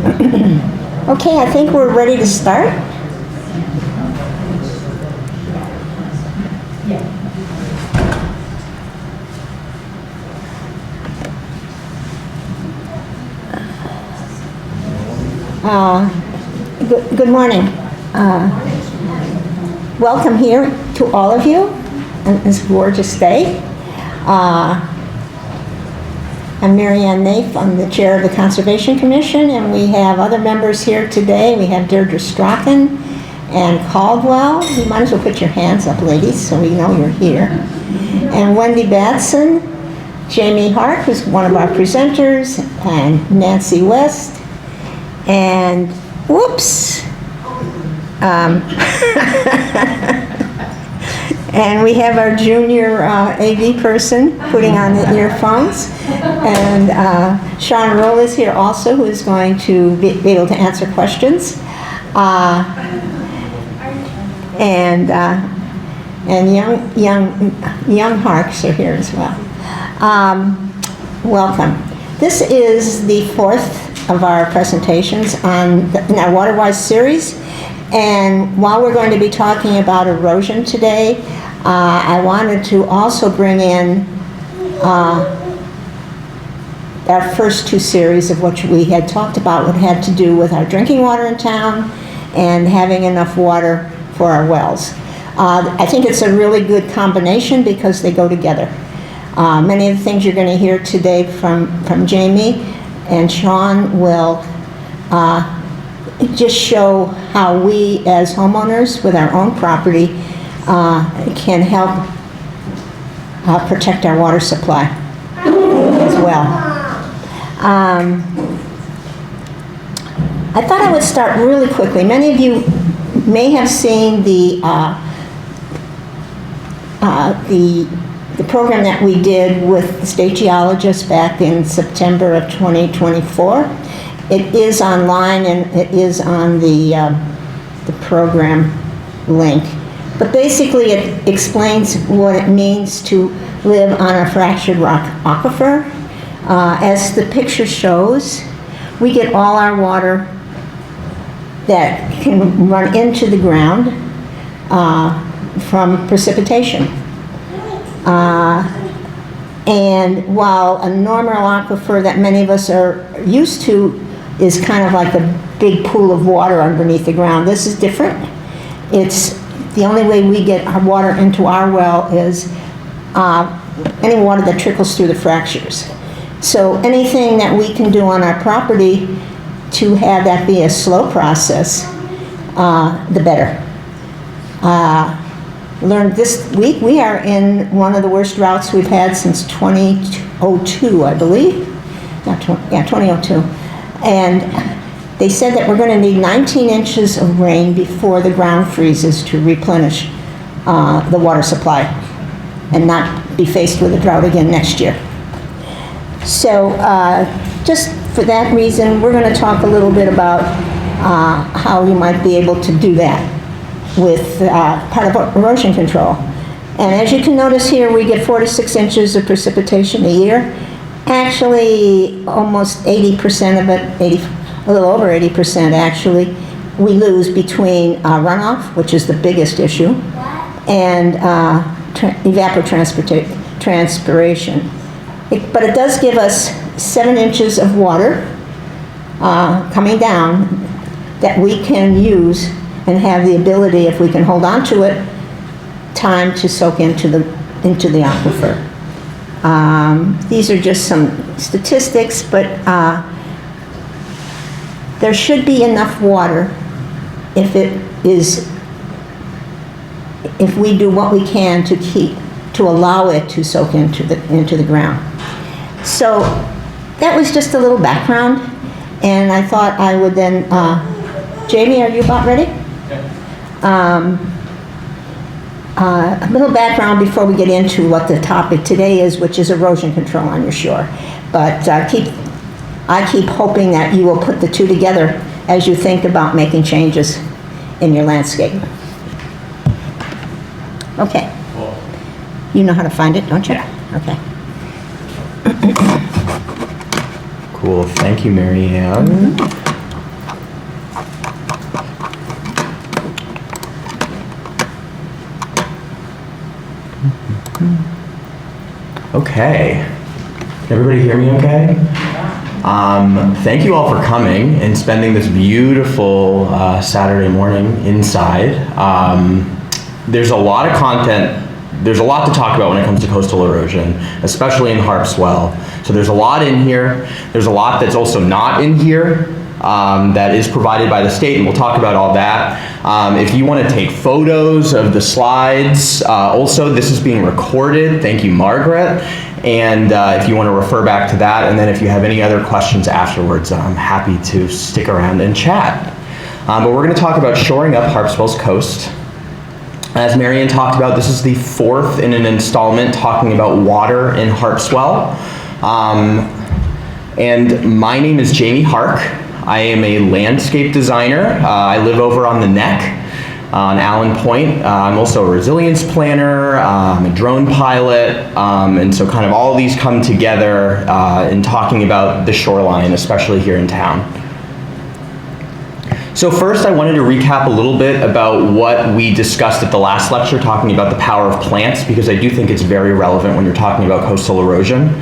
Okay, I think we're ready to start. Good morning. Welcome here to all of you on this gorgeous day. I'm Mary Ann Naif. I'm the chair of the Conservation Commission, and we have other members here today. We have Deirdre Strachan and Caldwell. You might as well put your hands up, ladies, so we know you're here. And Wendy Batson, Jamie Hart, who's one of our presenters, and Nancy West, and whoops. And we have our junior AV person putting on the earphones. And Sean Roll is here also, who is going to be able to answer questions. And young Harks are here as well. Welcome. This is the fourth of our presentations in our WaterWise series. And while we're going to be talking about erosion today, I wanted to also bring in our first two series of what we had talked about, what had to do with our drinking water in town and having enough water for our wells. I think it's a really good combination because they go together. Many of the things you're going to hear today from Jamie and Sean will just show how we as homeowners with our own property can help protect our water supply as well. I thought I would start really quickly. Many of you may have seen the program that we did with the state geologists back in September of 2024. It is online and it is on the program link. But basically it explains what it means to live on a fractured rock aquifer. As the picture shows, we get all our water that can run into the ground from precipitation. And while a normal aquifer that many of us are used to is kind of like a big pool of water underneath the ground, this is different. It's the only way we get our water into our well is any water that trickles through the fractures. So anything that we can do on our property to have that be a slow process, the better. Learned this week, we are in one of the worst droughts we've had since 2002, I believe. 2002. And they said that we're going to need 19 inches of rain before the ground freezes to replenish the water supply and not be faced with a drought again next year. So just for that reason, we're going to talk a little bit about how you might be able to do that with part of erosion control. And as you can notice here, we get 4 to 6 inches of precipitation a year. Actually, almost 80% of it, a little over 80% actually, we lose between runoff, which is the biggest issue, and evapotranspiration. But it does give us 7 inches of water coming down that we can use and have the ability, if we can hold on to it, time to soak into the aquifer. These are just some statistics, but there should be enough water if we do what we can to allow it to soak into the ground. So that was just a little background, and I thought I would then, Jamie, are you about ready? A little background before we get into what the topic today is, which is erosion control on your shore. But I keep hoping that you will put the two together as you think about making changes in your landscape. Okay. You know how to find it, don't you? Yeah. Okay. Cool. Thank you, Mary Ann. Okay. Can everybody hear me okay? Thank you all for coming and spending this beautiful Saturday morning inside. There's a lot of content, there's a lot to talk about when it comes to coastal erosion, especially in Harpswell. So there's a lot in here. There's a lot that's also not in here that is provided by the state, and we'll talk about all that. If you want to take photos of the slides, also this is being recorded. Thank you, Margaret. And if you want to refer back to that, and then if you have any other questions afterwards, I'm happy to stick around and chat. But we're going to talk about shoring up Harpswell's coast. As Marianne talked about, this is the fourth in an installment talking about water in Harpswell. And my name is Jamie Hark. I am a landscape designer. I live over on the Neck on Allen Point. I'm also a resilience planner, I'm a drone pilot, and so kind of all of these come together in talking about the shoreline, especially here in town. So first I wanted to recap a little bit about what we discussed at the last lecture, talking about the power of plants, because I do think it's very relevant when you're talking about coastal erosion.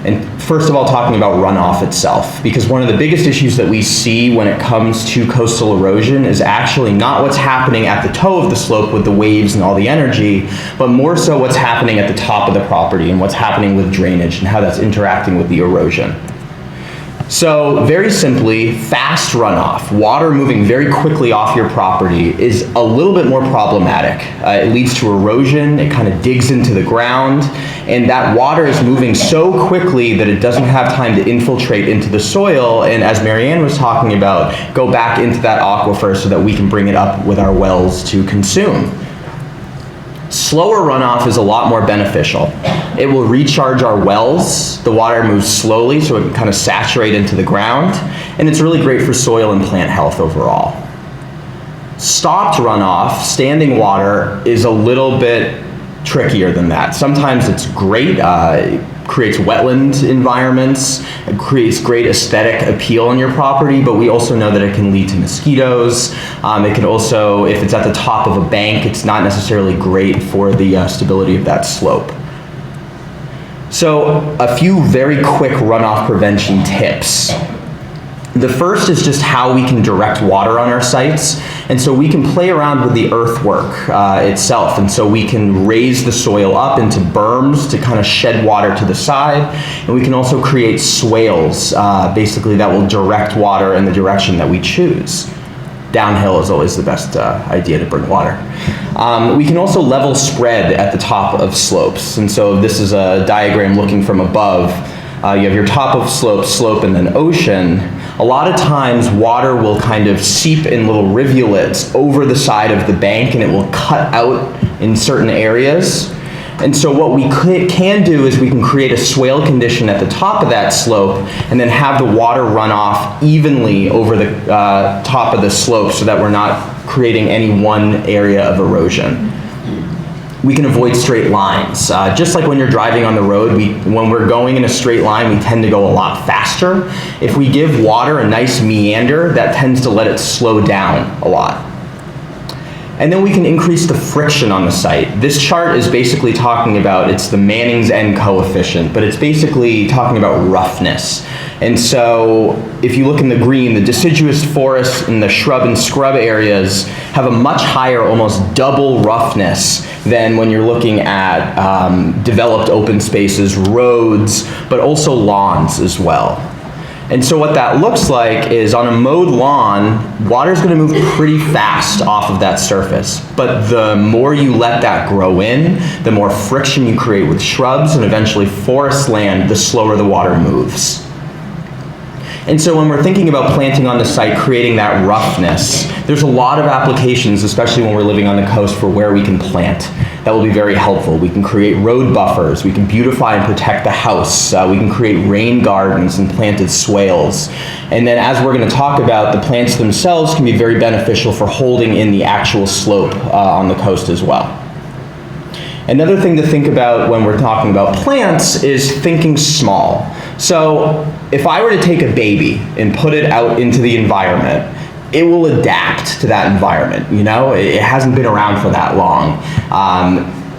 And first of all, talking about runoff itself, because one of the biggest issues that we see when it comes to coastal erosion is actually not what's happening at the toe of the slope with the waves and all the energy, but more so what's happening at the top of the property and what's happening with drainage and how that's interacting with the erosion. So very simply, fast runoff, water moving very quickly off your property, is a little bit more problematic. It leads to erosion, it kind of digs into the ground, and that water is moving so quickly that it doesn't have time to infiltrate into the soil, and as Marianne was talking about, go back into that aquifer so that we can bring it up with our wells to consume. Slower runoff is a lot more beneficial. It will recharge our wells. The water moves slowly so it can kind of saturate into the ground, and it's really great for soil and plant health overall. Stopped runoff, standing water, is a little bit trickier than that. Sometimes it's great. It creates wetland environments, it creates great aesthetic appeal on your property, but we also know that it can lead to mosquitoes. It can also, if it's at the top of a bank, it's not necessarily great for the stability of that slope. So a few very quick runoff prevention tips. The first is just how we can direct water on our sites. And so we can play around with the earthwork itself. And so we can raise the soil up into berms to kind of shed water to the side. And we can also create swales, basically, that will direct water in the direction that we choose. Downhill is always the best idea to bring water. We can also level spread at the top of slopes. And so this is a diagram looking from above. You have your top of slope, and then ocean. A lot of times water will kind of seep in little rivulets over the side of the bank, and it will cut out in certain areas. And so what we can do is we can create a swale condition at the top of that slope and then have the water run off evenly over the top of the slope so that we're not creating any one area of erosion. We can avoid straight lines. Just like when you're driving on the road, when we're going in a straight line, we tend to go a lot faster. If we give water a nice meander, that tends to let it slow down a lot. And then we can increase the friction on the site. This chart is basically talking about, it's the Manning's N coefficient, but it's basically talking about roughness. And so if you look in the green, the deciduous forests and the shrub and scrub areas have a much higher, almost double roughness than when you're looking at developed open spaces, roads, but also lawns as well. And so what that looks like is on a mowed lawn, water's gonna move pretty fast off of that surface. But the more you let that grow in, the more friction you create with shrubs and eventually forest land, the slower the water moves. And so when we're thinking about planting on the site, creating that roughness, there's a lot of applications, especially when we're living on the coast, for where we can plant. That will be very helpful. We can create road buffers, we can beautify and protect the house, we can create rain gardens and planted swales. And then as we're going to talk about, the plants themselves can be very beneficial for holding in the actual slope on the coast as well. Another thing to think about when we're talking about plants is thinking small. So if I were to take a baby and put it out into the environment, it will adapt to that environment. You know, it hasn't been around for that long.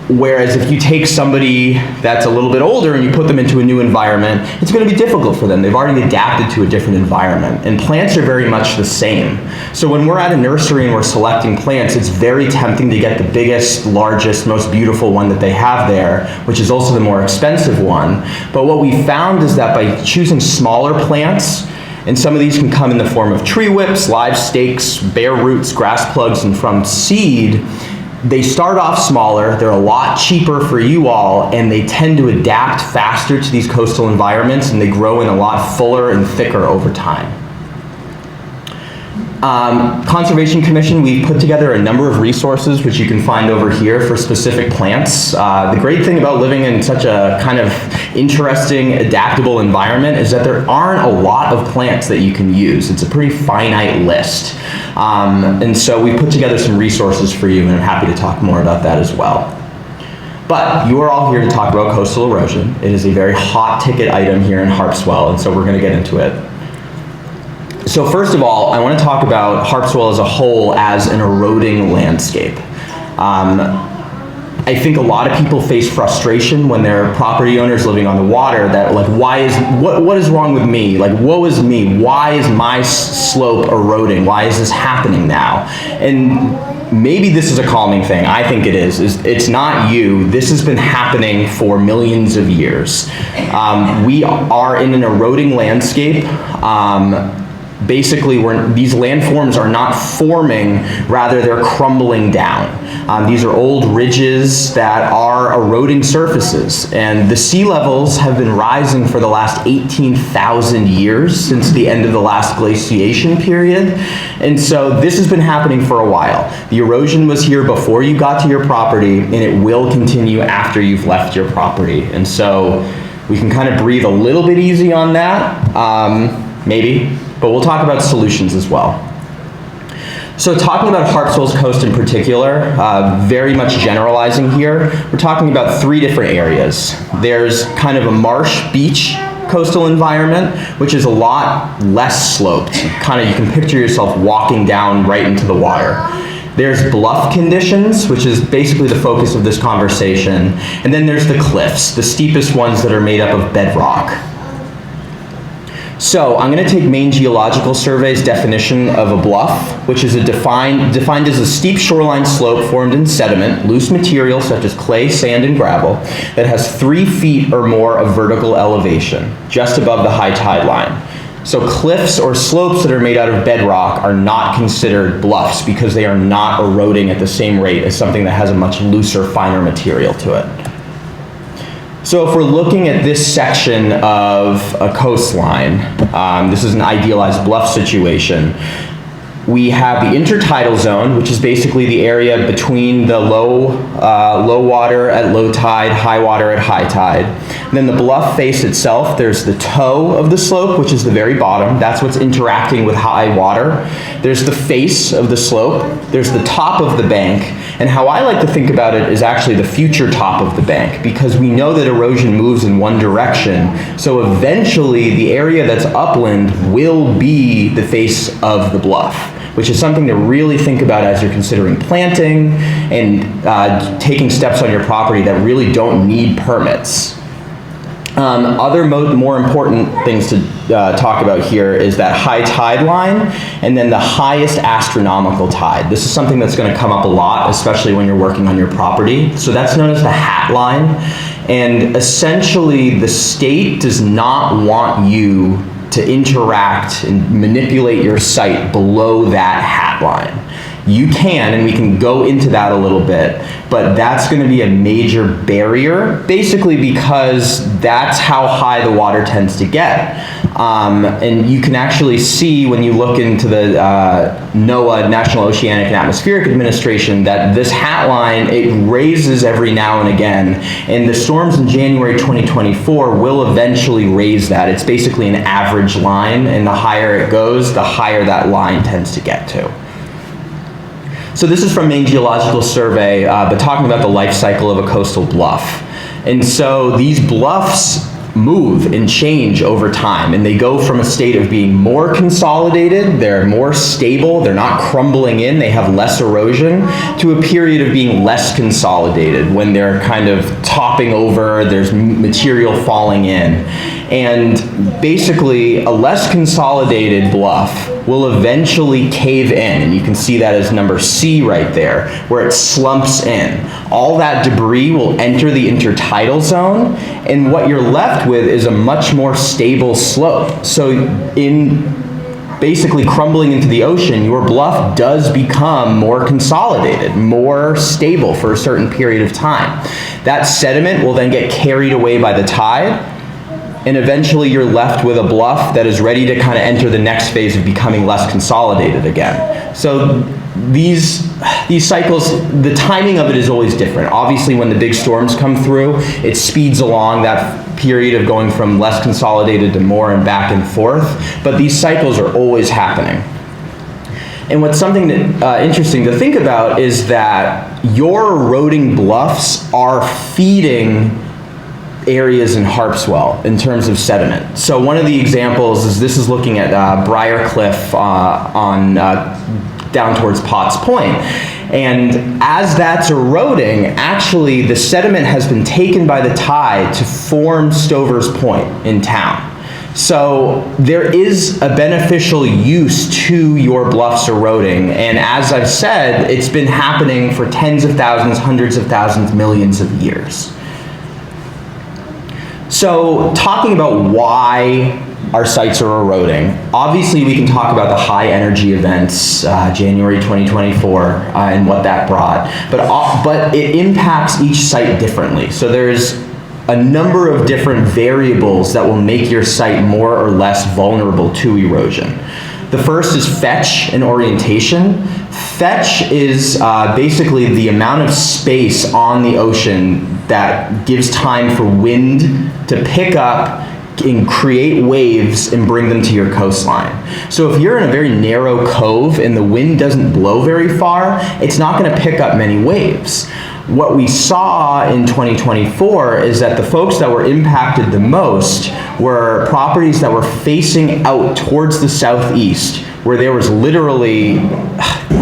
Whereas if you take somebody that's a little bit older and you put them into a new environment, it's going to be difficult for them. They've already adapted to a different environment. And plants are very much the same. So when we're at a nursery and we're selecting plants, it's very tempting to get the biggest, largest, most beautiful one that they have there, which is also the more expensive one. But what we found is that by choosing smaller plants, and some of these can come in the form of tree whips, live stakes, bare roots, grass plugs, and from seed, they start off smaller, they're a lot cheaper for you all, and they tend to adapt faster to these coastal environments, and they grow in a lot fuller and thicker over time. Conservation Commission, we've put together a number of resources which you can find over here for specific plants. The great thing about living in such a kind of interesting, adaptable environment is that there aren't a lot of plants that you can use. It's a pretty finite list. And so we put together some resources for you, and I'm happy to talk more about that as well. But you are all here to talk about coastal erosion. It is a very hot ticket item here in Harpswell, and so we're going to get into it. So first of all, I want to talk about Harpswell as a whole as an eroding landscape. I think a lot of people face frustration when they're property owners living on the water that like, what is wrong with me? Like, woe is me? Why is my slope eroding? Why is this happening now? And maybe this is a calming thing. I think it is. It's not you. This has been happening for millions of years. We are in an eroding landscape. Basically, these landforms are not forming, rather they're crumbling down. These are old ridges that are eroding surfaces, and the sea levels have been rising for the last 18,000 years since the end of the last glaciation period. And so this has been happening for a while. The erosion was here before you got to your property, and it will continue after you've left your property. And so we can kind of breathe a little bit easy on that, maybe. But we'll talk about solutions as well. So talking about Harpswell's coast in particular, very much generalizing here, we're talking about 3 different areas. There's kind of a marsh beach coastal environment, which is a lot less sloped. Kind of, you can picture yourself walking down right into the water. There's bluff conditions, which is basically the focus of this conversation. And then there's the cliffs, the steepest ones that are made up of bedrock. So I'm going to take Maine Geological Survey's definition of a bluff, which is defined as a steep shoreline slope formed in sediment, loose material such as clay, sand, and gravel, that has 3 feet or more of vertical elevation, just above the high tide line. So cliffs or slopes that are made out of bedrock are not considered bluffs because they are not eroding at the same rate as something that has a much looser, finer material to it. So if we're looking at this section of a coastline, this is an idealized bluff situation. We have the intertidal zone, which is basically the area between the low water at low tide, high water at high tide. And then the bluff face itself, there's the toe of the slope, which is the very bottom. That's what's interacting with high water. There's the face of the slope. There's the top of the bank. And how I like to think about it is actually the future top of the bank, because we know that erosion moves in one direction. So eventually the area that's upland will be the face of the bluff, which is something to really think about as you're considering planting and taking steps on your property that really don't need permits. Other more important things to talk about here is that high tide line and then the highest astronomical tide. This is something that's going to come up a lot, especially when you're working on your property. So that's known as the hat line. And essentially, the state does not want you to interact and manipulate your site below that hat line. You can, and we can go into that a little bit, but that's going to be a major barrier, basically because that's how high the water tends to get. And you can actually see when you look into the NOAA, National Oceanic and Atmospheric Administration, that this hat line, it raises every now and again, and the storms in January 2024 will eventually raise that. It's basically an average line, and the higher it goes, the higher that line tends to get to. So this is from Maine Geological Survey, but talking about the life cycle of a coastal bluff. And so these bluffs move and change over time, and they go from a state of being more consolidated, they're more stable, they're not crumbling in, they have less erosion, to a period of being less consolidated when they're kind of topping over, there's material falling in. And basically a less consolidated bluff will eventually cave in, and you can see that as number C right there, where it slumps in. All that debris will enter the intertidal zone, and what you're left with is a much more stable slope. So in basically crumbling into the ocean, your bluff does become more consolidated, more stable for a certain period of time. That sediment will then get carried away by the tide, and eventually you're left with a bluff that is ready to kind of enter the next phase of becoming less consolidated again. So these cycles, the timing of it is always different. Obviously when the big storms come through, it speeds along that period of going from less consolidated to more and back and forth, but these cycles are always happening. And what's something that interesting to think about is that your eroding bluffs are feeding areas in Harpswell in terms of sediment. So one of the examples is, this is looking at Briar Cliff down towards Potts Point. And as that's eroding, actually the sediment has been taken by the tide to form Stover's Point in town. So there is a beneficial use to your bluffs eroding, and as I've said, it's been happening for tens of thousands, hundreds of thousands, millions of years. So talking about why our sites are eroding, obviously we can talk about the high energy events, January 2024, and what that brought, but it impacts each site differently. So there's a number of different variables that will make your site more or less vulnerable to erosion. The first is fetch and orientation. Fetch is basically the amount of space on the ocean that gives time for wind to pick up and create waves and bring them to your coastline. So if you're in a very narrow cove and the wind doesn't blow very far, it's not going to pick up many waves. What we saw in 2024 is that the folks that were impacted the most were properties that were facing out towards the southeast, where there was literally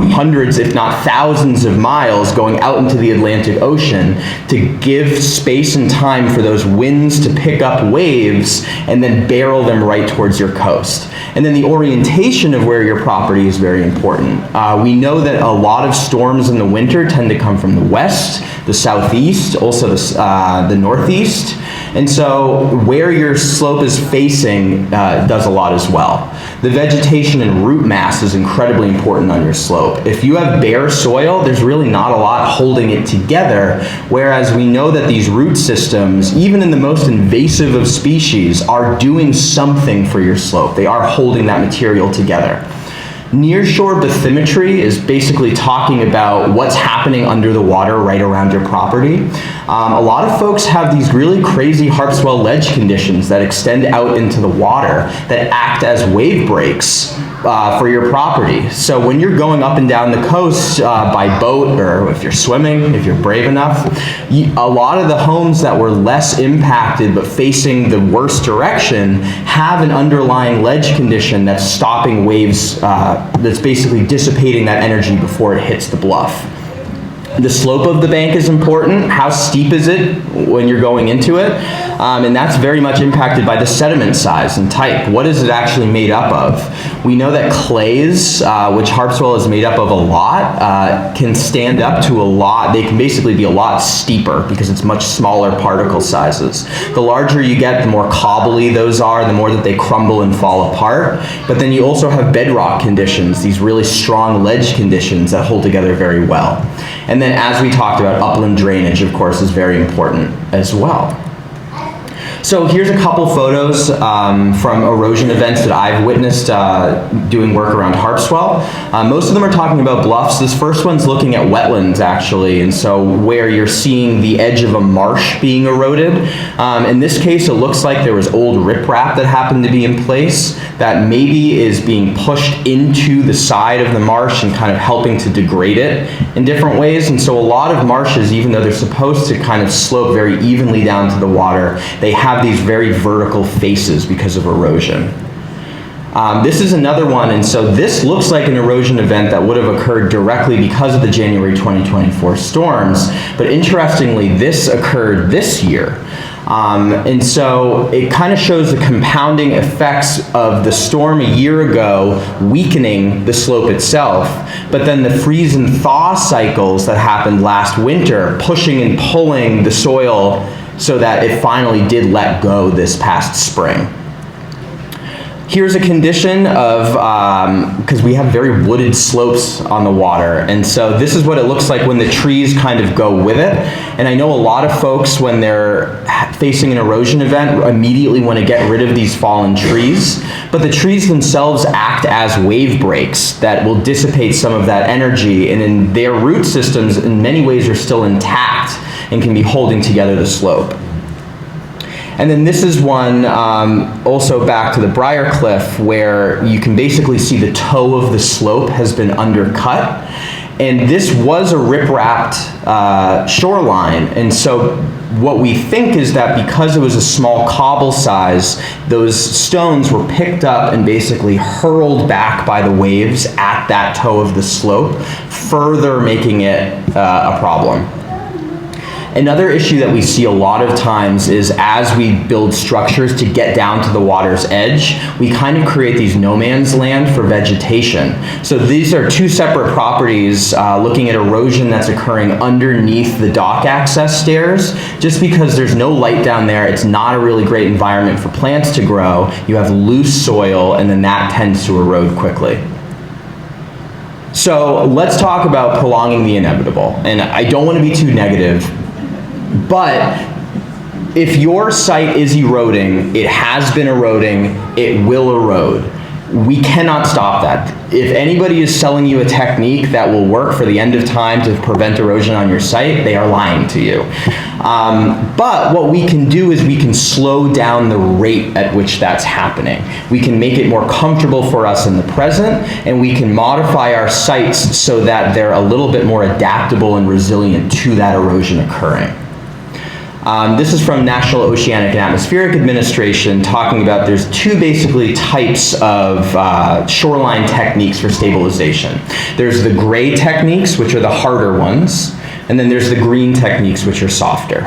hundreds, if not thousands of miles going out into the Atlantic Ocean to give space and time for those winds to pick up waves and then barrel them right towards your coast. And then the orientation of where your property is very important. We know that a lot of storms in the winter tend to come from the west, the southeast, also the northeast. And so where your slope is facing does a lot as well. The vegetation and root mass is incredibly important on your slope. If you have bare soil, there's really not a lot holding it together, whereas we know that these root systems, even in the most invasive of species, are doing something for your slope. They are holding that material together. Nearshore bathymetry is basically talking about what's happening under the water right around your property. A lot of folks have these really crazy Harpswell ledge conditions that extend out into the water that act as wave breaks for your property. So when you're going up and down the coast by boat, or if you're swimming, if you're brave enough, a lot of the homes that were less impacted but facing the worst direction have an underlying ledge condition that's stopping waves, that's basically dissipating that energy before it hits the bluff. The slope of the bank is important. How steep is it when you're going into it? And that's very much impacted by the sediment size and type. What is it actually made up of? We know that clays, which Harpswell is made up of a lot, can stand up to a lot. They can basically be a lot steeper because it's much smaller particle sizes. The larger you get, the more cobbly those are, the more that they crumble and fall apart. But then you also have bedrock conditions, these really strong ledge conditions that hold together very well. And then as we talked about, upland drainage, of course, is very important as well. So here's a couple photos from erosion events that I've witnessed doing work around Harpswell. Most of them are talking about bluffs. This first one's looking at wetlands, actually, and so where you're seeing the edge of a marsh being eroded. In this case, it looks like there was old riprap that happened to be in place that maybe is being pushed into the side of the marsh and kind of helping to degrade it in different ways. And so a lot of marshes, even though they're supposed to kind of slope very evenly down to the water, they have have these very vertical faces because of erosion. This is another one, and so this looks like an erosion event that would have occurred directly because of the January 2024 storms, but interestingly, this occurred this year. And so it kind of shows the compounding effects of the storm a year ago weakening the slope itself, but then the freeze and thaw cycles that happened last winter pushing and pulling the soil so that it finally did let go this past spring. Here's a condition of, because we have very wooded slopes on the water, and so this is what it looks like when the trees kind of go with it. And I know a lot of folks, when they're facing an erosion event, immediately want to get rid of these fallen trees, but the trees themselves act as wave breaks that will dissipate some of that energy, and in their root systems in many ways are still intact and can be holding together the slope. And then this is one also back to the Briar Cliff, where you can basically see the toe of the slope has been undercut. And this was a rip-wrapped shoreline. And so what we think is that because it was a small cobble size, those stones were picked up and basically hurled back by the waves at that toe of the slope, further making it a problem. Another issue that we see a lot of times is as we build structures to get down to the water's edge, we kind of create these no man's land for vegetation. So these are two separate properties looking at erosion that's occurring underneath the dock access stairs. Just because there's no light down there, it's not a really great environment for plants to grow. You have loose soil, and then that tends to erode quickly. So let's talk about prolonging the inevitable. And I don't want to be too negative, but if your site is eroding, it has been eroding, it will erode. We cannot stop that. If anybody is selling you a technique that will work for the end of time to prevent erosion on your site, they are lying to you. But what we can do is we can slow down the rate at which that's happening. We can make it more comfortable for us in the present, and we can modify our sites so that they're a little bit more adaptable and resilient to that erosion occurring. This is from National Oceanic and Atmospheric Administration, talking about there's two basically types of shoreline techniques for stabilization. There's the gray techniques, which are the harder ones, and then there's the green techniques, which are softer.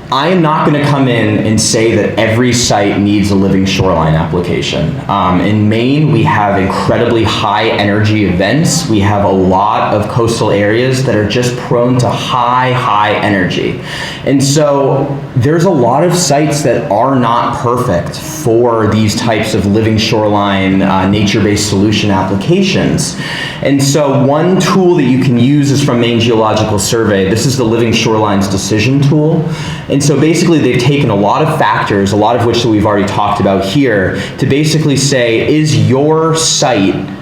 I am not going to come in and say that every site needs a living shoreline application. In Maine, we have incredibly high energy events. We have a lot of coastal areas that are just prone to high energy. And so there's a lot of sites that are not perfect for these types of living shoreline nature-based solution applications. And so one tool that you can use is from Maine Geological Survey. This is the Living Shorelines Decision Tool. And so basically they've taken a lot of factors, a lot of which we've already talked about here, to basically say, is your site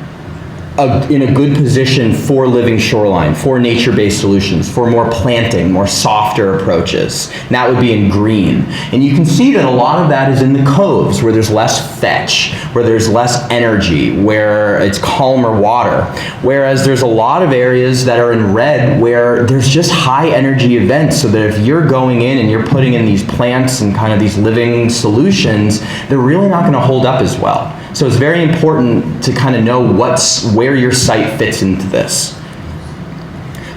in a good position for living shoreline, for nature-based solutions, for more planting, more softer approaches? And that would be in green. And you can see that a lot of that is in the coves, where there's less fetch, where there's less energy, where it's calmer water. Whereas there's a lot of areas that are in red where there's just high energy events, so that if you're going in and you're putting in these plants and kind of these living solutions, they're really not going to hold up as well. So it's very important to kind of know where your site fits into this.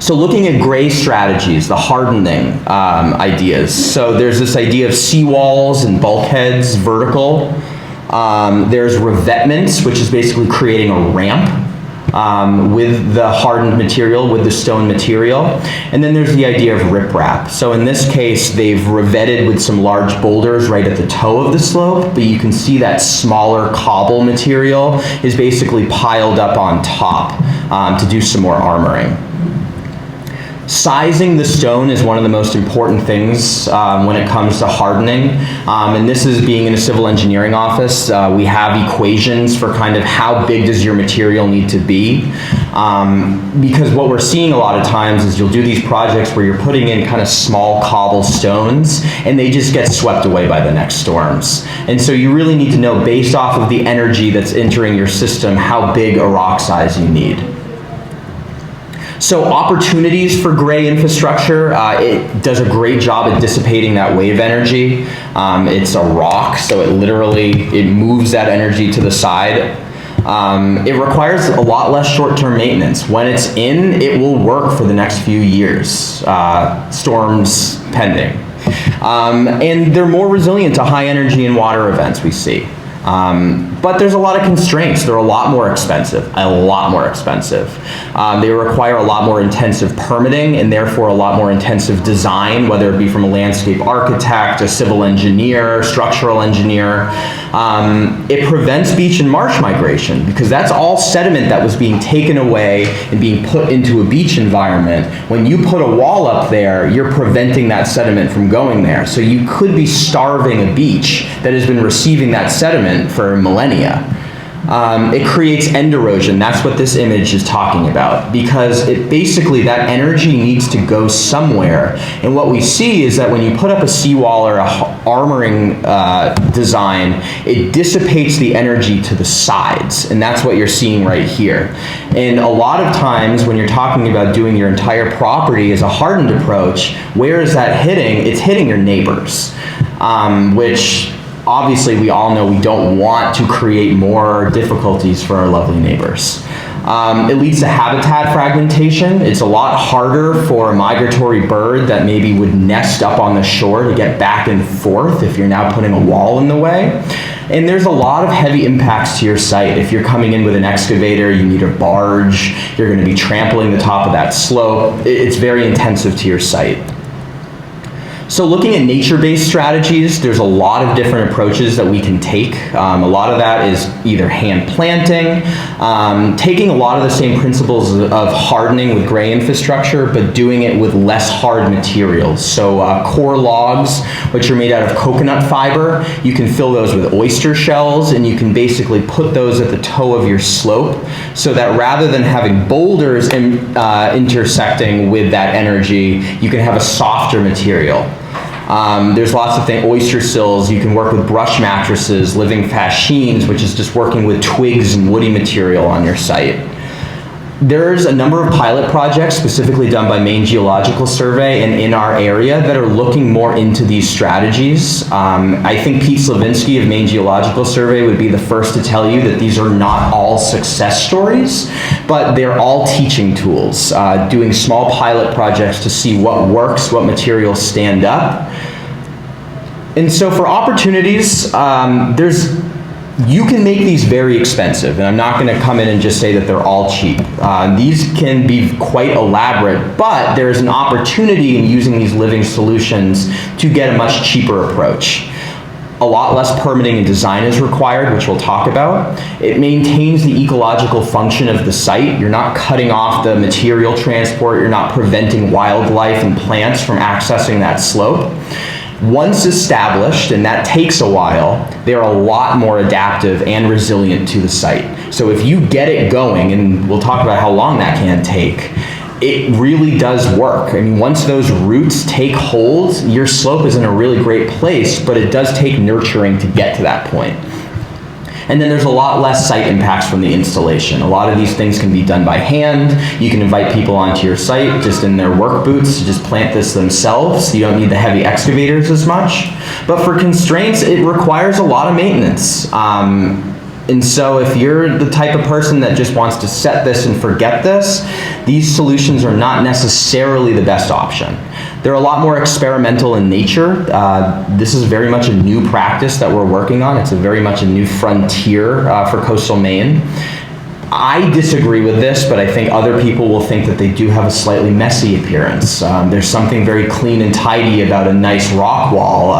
So looking at gray strategies, the hardening ideas. So there's this idea of seawalls and bulkheads, vertical. There's revetments, which is basically creating a ramp with the hardened material, with the stone material. And then there's the idea of riprap. So in this case, they've revetted with some large boulders right at the toe of the slope, but you can see that smaller cobble material is basically piled up on top to do some more armoring. Sizing the stone is one of the most important things when it comes to hardening. And this is being in a civil engineering office. We have equations for kind of how big does your material need to be. Because what we're seeing a lot of times is you'll do these projects where you're putting in kind of small cobblestones and they just get swept away by the next storms. And so you really need to know, based off of the energy that's entering your system, how big a rock size you need. So opportunities for gray infrastructure, it does a great job at dissipating that wave energy. It's a rock, so it moves that energy to the side. It requires a lot less short-term maintenance. When it's in, it will work for the next few years, storms pending. And they're more resilient to high energy and water events we see. But there's a lot of constraints. They're a lot more expensive, They require a lot more intensive permitting and therefore a lot more intensive design, whether it be from a landscape architect, a civil engineer, structural engineer. It prevents beach and marsh migration because that's all sediment that was being taken away and being put into a beach environment. When you put a wall up there, you're preventing that sediment from going there. So you could be starving a beach that has been receiving that sediment for millennia. It creates end erosion. That's what this image is talking about, because basically that energy needs to go somewhere. And what we see is that when you put up a seawall or a armoring design, it dissipates the energy to the sides. And that's what you're seeing right here. And a lot of times when you're talking about doing your entire property as a hardened approach, where is that hitting? It's hitting your neighbors, which obviously we all know we don't want to create more difficulties for our lovely neighbors. It leads to habitat fragmentation. It's a lot harder for a migratory bird that maybe would nest up on the shore to get back and forth if you're now putting a wall in the way. And there's a lot of heavy impacts to your site. If you're coming in with an excavator, you need a barge, you're going to be trampling the top of that slope. It's very intensive to your site. So looking at nature-based strategies, there's a lot of different approaches that we can take. A lot of that is either hand planting, taking a lot of the same principles of hardening with gray infrastructure, but doing it with less hard materials. So core logs, which are made out of coconut fiber, you can fill those with oyster shells, and you can basically put those at the toe of your slope, so that rather than having boulders intersecting with that energy, you can have a softer material. There's lots of things, oyster sills, you can work with brush mattresses, living fascines, which is just working with twigs and woody material on your site. There's a number of pilot projects specifically done by Maine Geological Survey and in our area that are looking more into these strategies. I think Pete Slavinsky of Maine Geological Survey would be the first to tell you that these are not all success stories, but they're all teaching tools, doing small pilot projects to see what works, what materials stand up. And so for opportunities, you can make these very expensive, and I'm not going to come in and just say that they're all cheap. These can be quite elaborate, but there's an opportunity in using these living solutions to get a much cheaper approach. A lot less permitting and design is required, which we'll talk about. It maintains the ecological function of the site. You're not cutting off the material transport. You're not preventing wildlife and plants from accessing that slope. Once established, and that takes a while, they're a lot more adaptive and resilient to the site. So if you get it going, and we'll talk about how long that can take, it really does work. I mean, once those roots take hold, your slope is in a really great place, but it does take nurturing to get to that point. And then there's a lot less site impacts from the installation. A lot of these things can be done by hand. You can invite people onto your site just in their work boots to just plant this themselves. You don't need the heavy excavators as much. But for constraints, it requires a lot of maintenance. And so if you're the type of person that just wants to set this and forget this, these solutions are not necessarily the best option. They're a lot more experimental in nature. This is very much a new practice that we're working on. It's very much a new frontier for coastal Maine. I disagree with this, but I think other people will think that they do have a slightly messy appearance. There's something very clean and tidy about a nice rock wall.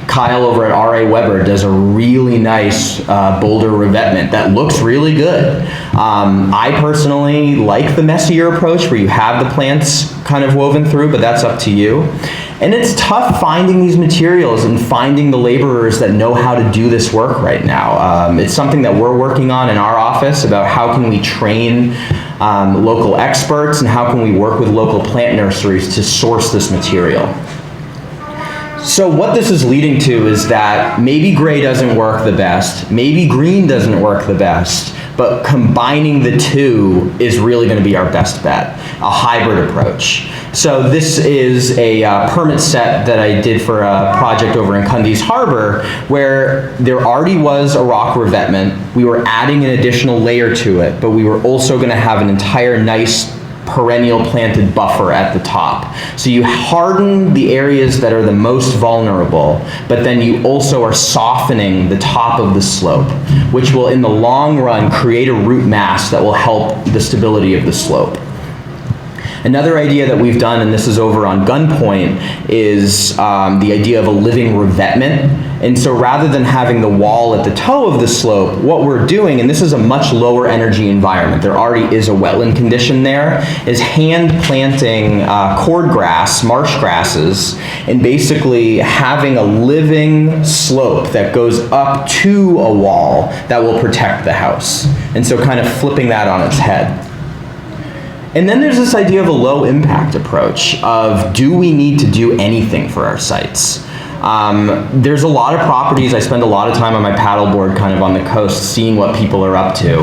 Kyle over at R.A. Weber does a really nice boulder revetment that looks really good. I personally like the messier approach where you have the plants kind of woven through, but that's up to you. And it's tough finding these materials and finding the laborers that know how to do this work right now. It's something that we're working on in our office about how can we train local experts and how can we work with local plant nurseries to source this material. So what this is leading to is that maybe gray doesn't work the best, maybe green doesn't work the best, but combining the two is really going to be our best bet, a hybrid approach. So this is a permit set that I did for a project over in Cundy's Harbor, where there already was a rock revetment. We were adding an additional layer to it, but we were also going to have an entire nice perennial planted buffer at the top. So you harden the areas that are the most vulnerable, but then you also are softening the top of the slope, which will in the long run create a root mass that will help the stability of the slope. Another idea that we've done, and this is over on Gunpoint, is the idea of a living revetment. And so rather than having the wall at the toe of the slope, what we're doing, and this is a much lower energy environment, there already is a wetland condition there, is hand planting cordgrass, marsh grasses, and basically having a living slope that goes up to a wall that will protect the house. And so kind of flipping that on its head. And then there's this idea of a low impact approach of, do we need to do anything for our sites? There's a lot of properties, I spend a lot of time on my paddleboard kind of on the coast seeing what people are up to.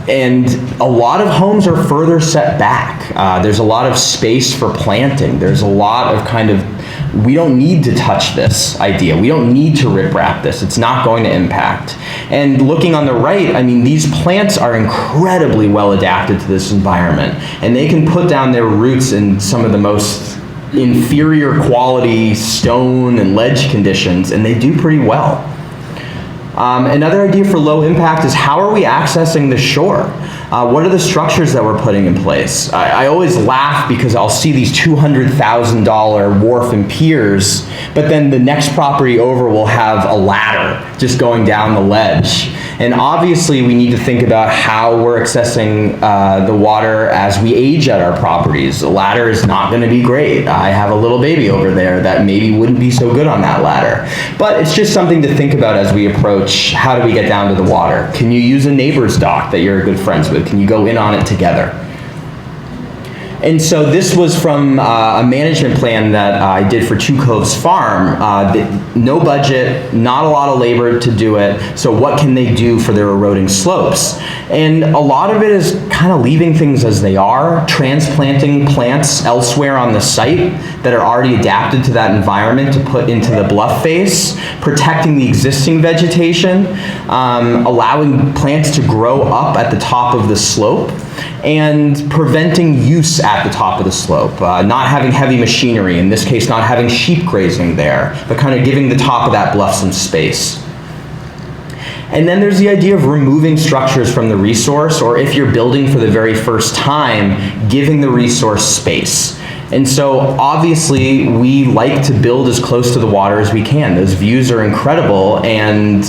And a lot of homes are further set back. There's a lot of space for planting. There's a lot of kind of, we don't need to touch this idea. We don't need to rip-wrap this. It's not going to impact. And looking on the right, I mean, these plants are incredibly well adapted to this environment, and they can put down their roots in some of the most inferior quality stone and ledge conditions, and they do pretty well. Another idea for low impact is, how are we accessing the shore? What are the structures that we're putting in place? I always laugh because I'll see these $200,000 wharf and piers, but then the next property over will have a ladder just going down the ledge. And obviously we need to think about how we're accessing the water as we age at our properties. The ladder is not going to be great. I have a little baby over there that maybe wouldn't be so good on that ladder. But it's just something to think about as we approach, how do we get down to the water? Can you use a neighbor's dock that you're good friends with? Can you go in on it together? And so this was from a management plan that I did for Two Coves Farm. No budget, not a lot of labor to do it, so what can they do for their eroding slopes? And a lot of it is kind of leaving things as they are, transplanting plants elsewhere on the site that are already adapted to that environment to put into the bluff face, protecting the existing vegetation, allowing plants to grow up at the top of the slope, and preventing use at the top of the slope, not having heavy machinery, in this case not having sheep grazing there, but kind of giving the top of that bluff some space. And then there's the idea of removing structures from the resource, or if you're building for the very first time, giving the resource space. And so obviously we like to build as close to the water as we can. Those views are incredible, and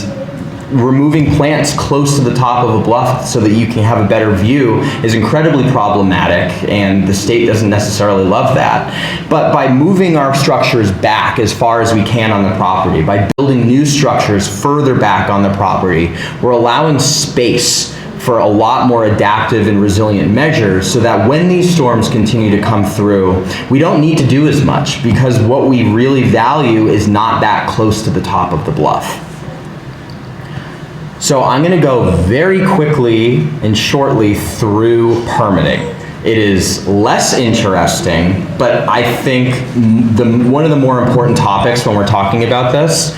removing plants close to the top of a bluff so that you can have a better view is incredibly problematic, and the state doesn't necessarily love that. But by moving our structures back as far as we can on the property, by building new structures further back on the property, we're allowing space for a lot more adaptive and resilient measures, so that when these storms continue to come through, we don't need to do as much, because what we really value is not that close to the top of the bluff. So I'm going to go very quickly and shortly through permitting. It is less interesting, but I think one of the more important topics when we're talking about this,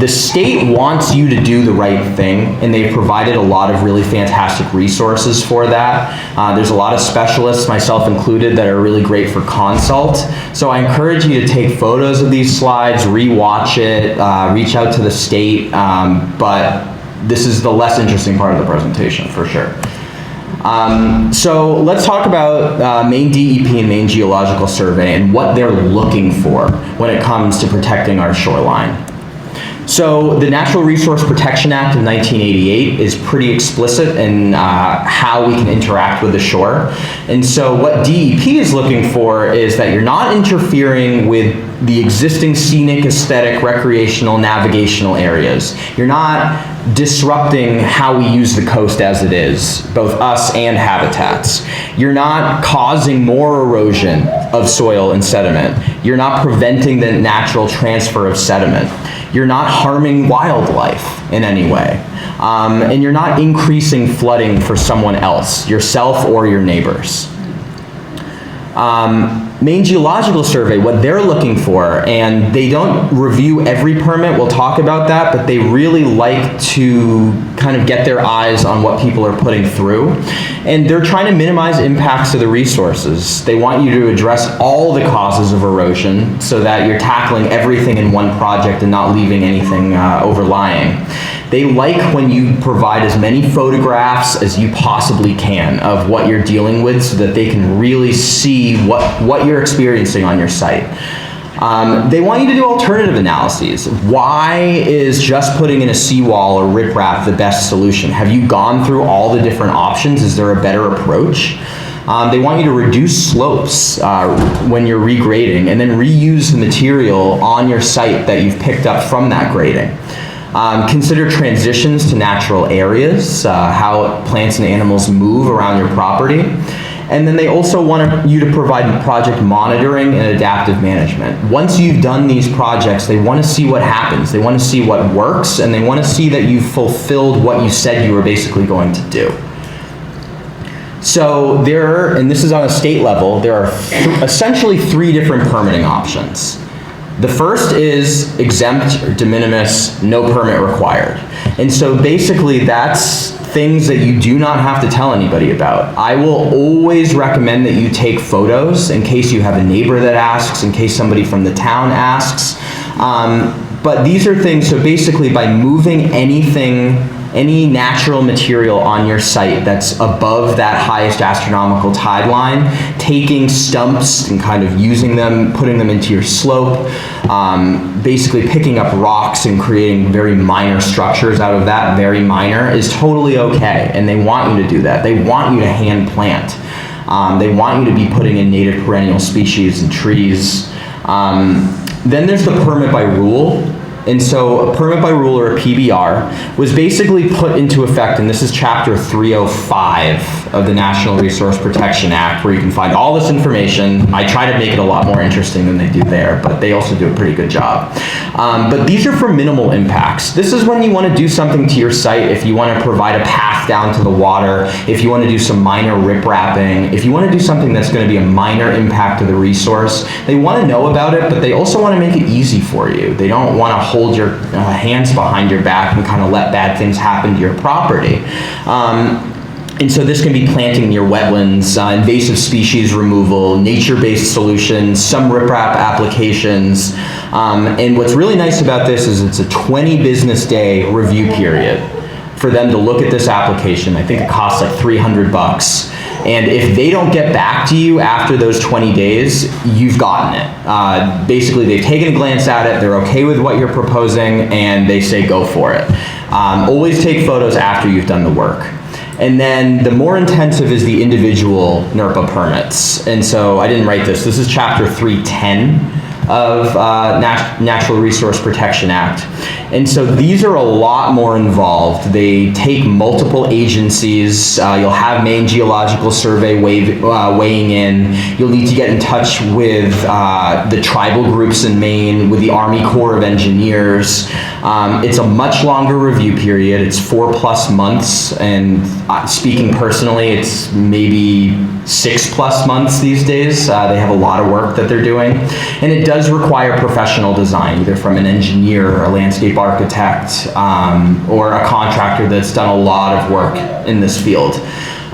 the state wants you to do the right thing, and they've provided a lot of really fantastic resources for that. There's a lot of specialists, myself included, that are really great for consult. So I encourage you to take photos of these slides, re-watch it, reach out to the state, but this is the less interesting part of the presentation, for sure. So let's talk about Maine DEP and Maine Geological Survey and what they're looking for when it comes to protecting our shoreline. So the Natural Resource Protection Act of 1988 is pretty explicit in how we can interact with the shore. And so what DEP is looking for is that you're not interfering with the existing scenic, aesthetic, recreational, navigational areas. You're not disrupting how we use the coast as it is, both us and habitats. You're not causing more erosion of soil and sediment. You're not preventing the natural transfer of sediment. You're not harming wildlife in any way. And you're not increasing flooding for someone else, yourself or your neighbors. Maine Geological Survey, what they're looking for, and they don't review every permit, we'll talk about that, but they really like to kind of get their eyes on what people are putting through. And they're trying to minimize impacts to the resources. They want you to address all the causes of erosion so that you're tackling everything in one project and not leaving anything overlying. They like when you provide as many photographs as you possibly can of what you're dealing with so that they can really see what you're experiencing on your site. They want you to do alternative analyses. Why is just putting in a seawall or riprap the best solution? Have you gone through all the different options? Is there a better approach? They want you to reduce slopes when you're regrading and then reuse the material on your site that you've picked up from that grading. Consider transitions to natural areas, how plants and animals move around your property. And then they also want you to provide project monitoring and adaptive management. Once you've done these projects, they want to see what happens. They want to see what works, and they want to see that you've fulfilled what you said you were basically going to do. So and this is on a state level, there are essentially 3 different permitting options. The first is exempt or de minimis, no permit required. And so basically that's things that you do not have to tell anybody about. I will always recommend that you take photos in case you have a neighbor that asks, in case somebody from the town asks. But these are things, so basically by moving any natural material on your site that's above that highest astronomical tide line, taking stumps and kind of using them, putting them into your slope, basically picking up rocks and creating very minor structures out of that, very minor, is totally okay. And they want you to do that. They want you to hand plant. They want you to be putting in native perennial species and trees. Then there's the permit by rule. And so a permit by rule, or a PBR, was basically put into effect, and this is chapter 305 of the National Resource Protection Act, where you can find all this information. I try to make it a lot more interesting than they do there, but they also do a pretty good job. But these are for minimal impacts. This is when you want to do something to your site, if you want to provide a path down to the water, if you want to do some minor riprapping, if you want to do something that's going to be a minor impact to the resource. They want to know about it, but they also want to make it easy for you. They don't want to hold your hands behind your back and kind of let bad things happen to your property. And so this can be planting near wetlands, invasive species removal, nature-based solutions, some riprap applications. And what's really nice about this is it's a 20 business day review period for them to look at this application. I think it costs like $300. And if they don't get back to you after those 20 days, you've gotten it. Basically, they've taken a glance at it, they're okay with what you're proposing, and they say go for it. Always take photos after you've done the work. And then the more intensive is the individual NERPA permits. And so I didn't write this. This is chapter 310 of Natural Resource Protection Act. And so these are a lot more involved. They take multiple agencies. You'll have Maine Geological Survey weighing in. You'll need to get in touch with the tribal groups in Maine, with the Army Corps of Engineers. It's a much longer review period. It's 4+ months, and speaking personally, it's maybe 6+ months these days. They have a lot of work that they're doing. And it does require professional design, either from an engineer or a landscape architect, or a contractor that's done a lot of work in this field.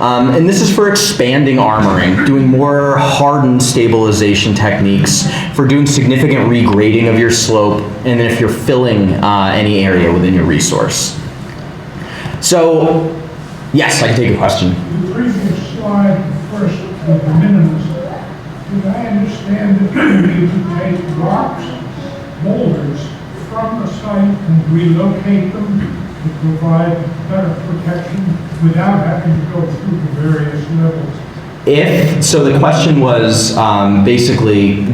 And this is for expanding armoring, doing more hardened stabilization techniques, for doing significant regrading of your slope, and then if you're filling any area within your resource. So, yes, I can take a question. The previous slide, first, with the minimus, did I understand that you could take rocks, boulders from the site and relocate them to provide better protection without having to go through the various levels So the question was basically,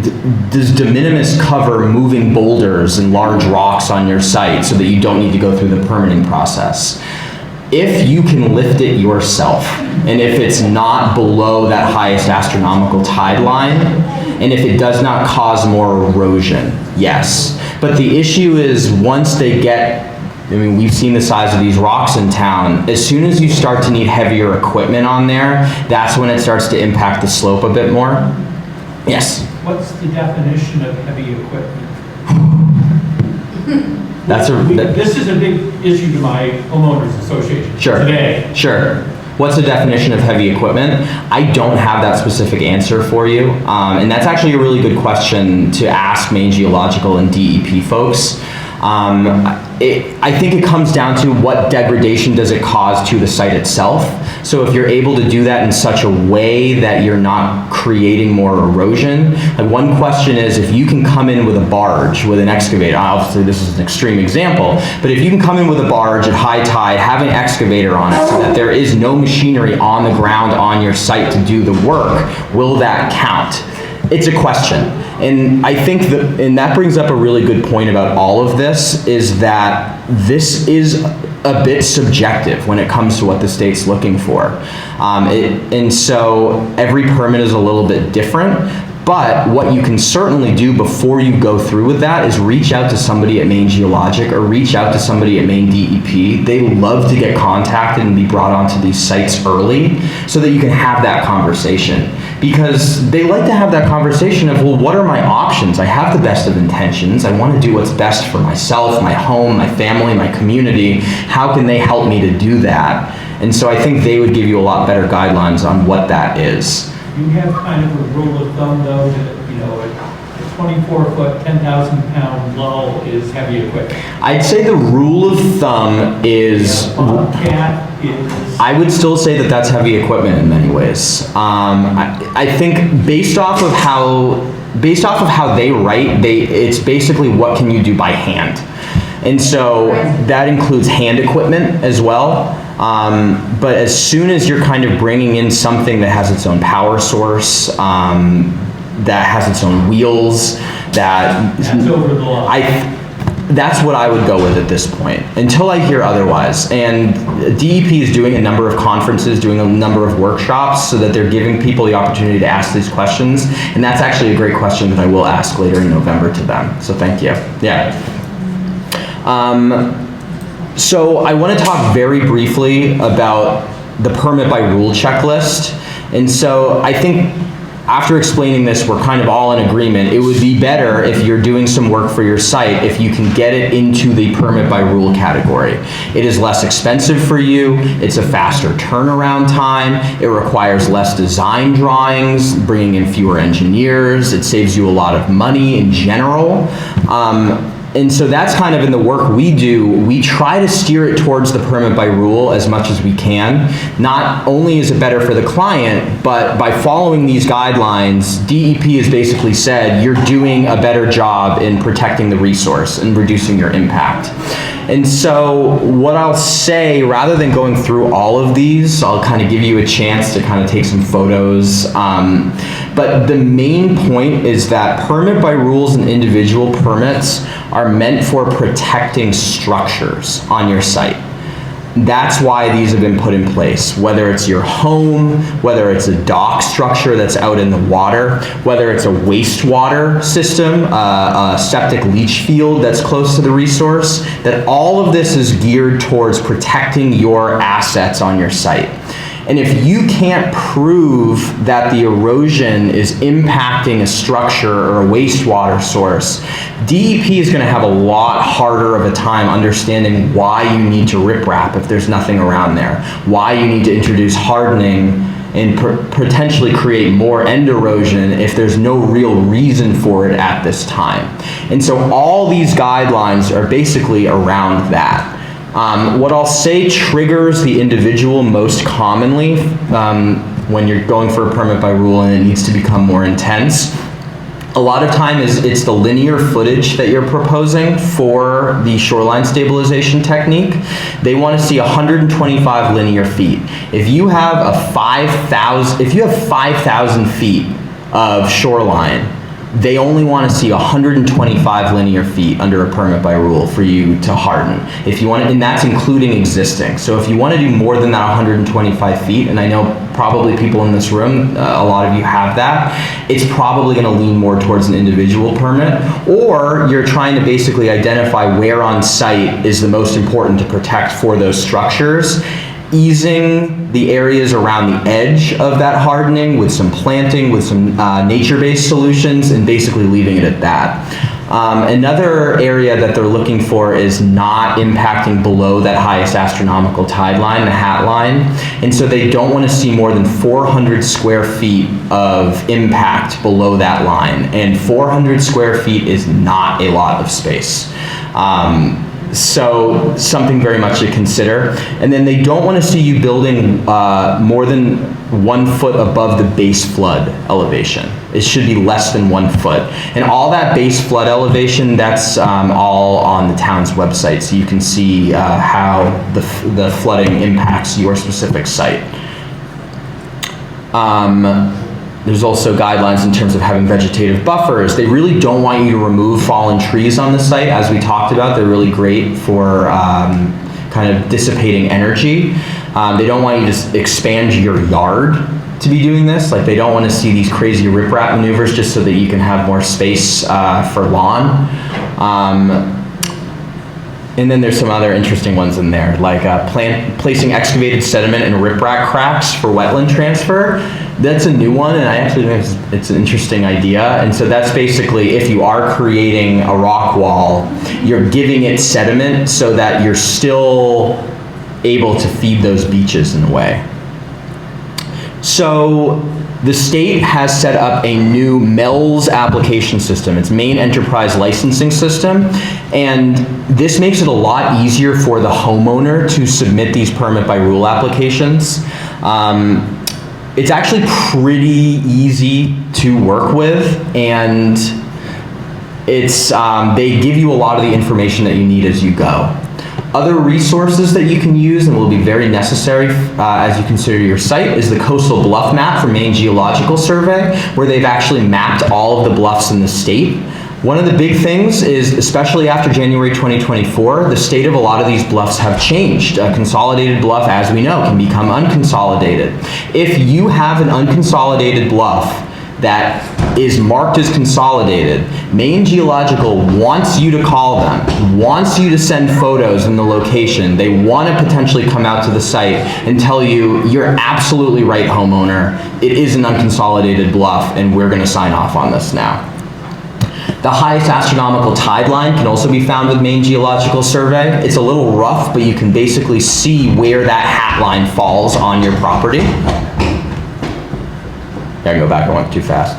does de minimis cover moving boulders and large rocks on your site so that you don't need to go through the permitting process? If you can lift it yourself, and if it's not below that highest astronomical tide line, and if it does not cause more erosion, yes. But the issue is once they get, I mean, we've seen the size of these rocks in town. As soon as you start to need heavier equipment on there, that's when it starts to impact the slope a bit more. Yes? What's the definition of heavy equipment? This is a big issue to my homeowners association today. Sure. What's the definition of heavy equipment? I don't have that specific answer for you. And that's actually a really good question to ask Maine Geological and DEP folks. I think it comes down to what degradation does it cause to the site itself. So if you're able to do that in such a way that you're not creating more erosion, like one question is if you can come in with a barge with an excavator, obviously this is an extreme example, but if you can come in with a barge at high tide, have an excavator on it so that there is no machinery on the ground on your site to do the work, will that count? It's a question. And I think that, and that brings up a really good point about all of this, is that this is a bit subjective when it comes to what the state's looking for. And so every permit is a little bit different, but what you can certainly do before you go through with that is reach out to somebody at Maine Geologic or reach out to somebody at Maine DEP. They love to get contacted and be brought onto these sites early so that you can have that conversation. Because they like to have that conversation of, well, what are my options? I have the best of intentions. I want to do what's best for myself, my home, my family, my community. How can they help me to do that? And so I think they would give you a lot better guidelines on what that is. You have kind of a rule of thumb, though, that, you know, a 24-foot, 10,000-pound lull is heavy equipment. I'd say the rule of thumb is, Bobcat is... I would still say that that's heavy equipment in many ways. I think based off of how they write, it's basically what can you do by hand. And so that includes hand equipment as well. But as soon as you're kind of bringing in something that has its own power source, that has its own wheels, that's over the line. That's what I would go with at this point, until I hear otherwise. And DEP is doing a number of conferences, doing a number of workshops, so that they're giving people the opportunity to ask these questions. And that's actually a great question that I will ask later in November to them. So thank you. Yeah. So I want to talk very briefly about the permit by rule checklist. And so I think after explaining this, we're kind of all in agreement. It would be better if you're doing some work for your site if you can get it into the permit by rule category. It is less expensive for you. It's a faster turnaround time. It requires less design drawings, bringing in fewer engineers. It saves you a lot of money in general. And so that's kind of in the work we do. We try to steer it towards the permit by rule as much as we can. Not only is it better for the client, but by following these guidelines, DEP has basically said you're doing a better job in protecting the resource and reducing your impact. And so what I'll say, rather than going through all of these, I'll kind of give you a chance to kind of take some photos. But the main point is that permit by rules and individual permits are meant for protecting structures on your site. That's why these have been put in place, whether it's your home, whether it's a dock structure that's out in the water, whether it's a wastewater system, a septic leach field that's close to the resource, that all of this is geared towards protecting your assets on your site. And if you can't prove that the erosion is impacting a structure or a wastewater source, DEP is going to have a lot harder of a time understanding why you need to riprap if there's nothing around there, why you need to introduce hardening and potentially create more end erosion if there's no real reason for it at this time. And so all these guidelines are basically around that. What I'll say triggers the individual most commonly when you're going for a permit by rule and it needs to become more intense A lot of time it's the linear footage that you're proposing for the shoreline stabilization technique. They want to see 125 linear feet. If you have 5,000 feet of shoreline, they only want to see 125 linear feet under a permit by rule for you to harden. If you want, and that's including existing. So if you want to do more than that 125 feet, and I know probably people in this room, a lot of you have that, it's probably going to lean more towards an individual permit, or you're trying to basically identify where on site is the most important to protect for those structures, easing the areas around the edge of that hardening with some planting, with some nature-based solutions, and basically leaving it at that. Another area that they're looking for is not impacting below that highest astronomical tide line, the hat line, and so they don't want to see more than 400 square feet of impact below that line, and 400 square feet is not a lot of space. So something very much to consider. And then they don't want to see you building more than 1 foot above the base flood elevation. It should be less than 1 foot. And all that base flood elevation, that's all on the town's website, so you can see how the flooding impacts your specific site. There's also guidelines in terms of having vegetative buffers. They really don't want you to remove fallen trees on the site, as we talked about. They're really great for kind of dissipating energy. They don't want you to expand your yard to be doing this. Like, they don't want to see these crazy riprap maneuvers just so that you can have more space for lawn. And then there's some other interesting ones in there, like placing excavated sediment and riprap cracks for wetland transfer. That's a new one, and I actually think it's an interesting idea. And so that's basically, if you are creating a rock wall, you're giving it sediment so that you're still able to feed those beaches in a way. So the state has set up a new MELS application system. It's Main Enterprise Licensing System, and this makes it a lot easier for the homeowner to submit these permit by rule applications. It's actually pretty easy to work with, and it's they give you a lot of the information that you need as you go. Other resources that you can use and will be very necessary as you consider your site is the Coastal Bluff Map from Maine Geological Survey, where they've actually mapped all of the bluffs in the state. One of the big things is, especially after January 2024, the state of a lot of these bluffs have changed. A consolidated bluff, as we know, can become unconsolidated. If you have an unconsolidated bluff that is marked as consolidated, Maine Geological wants you to call them, wants you to send photos in the location. They want to potentially come out to the site and tell you, you're absolutely right, homeowner, it is an unconsolidated bluff and we're going to sign off on this now. The highest astronomical tide line can also be found with Maine Geological Survey. It's a little rough, but you can basically see where that hat line falls on your property. I can go back, I went too fast.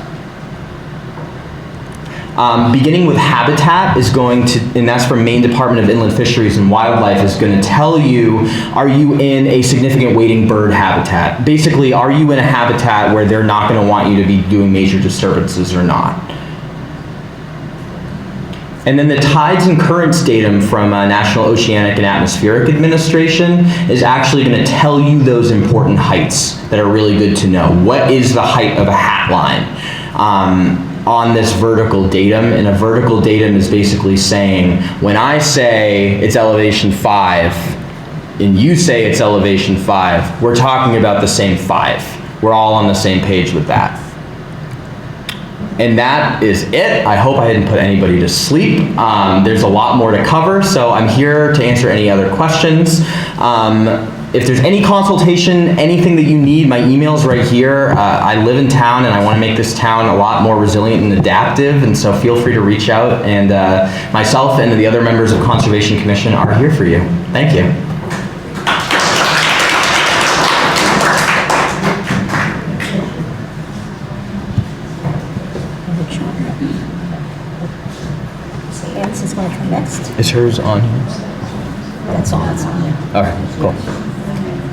Beginning with habitat is going to, and that's from Maine Department of Inland Fisheries and Wildlife, is going to tell you, are you in a significant wading bird habitat? Basically, are you in a habitat where they're not going to want you to be doing major disturbances or not? And then the tides and currents datum from National Oceanic and Atmospheric Administration is actually going to tell you those important heights that are really good to know. What is the height of a hat line on this vertical datum? And a vertical datum is basically saying, when I say it's elevation 5 and you say it's elevation 5, we're talking about the same 5. We're all on the same page with that. And that is it. I hope I didn't put anybody to sleep. There's a lot more to cover, so I'm here to answer any other questions. If there's any consultation, anything that you need, my email's right here. I live in town and I want to make this town a lot more resilient and adaptive, and so feel free to reach out, and myself and the other members of Conservation Commission are here for you. Thank you. Is going to come next. Is hers on here? That's all that's on there. Okay, cool.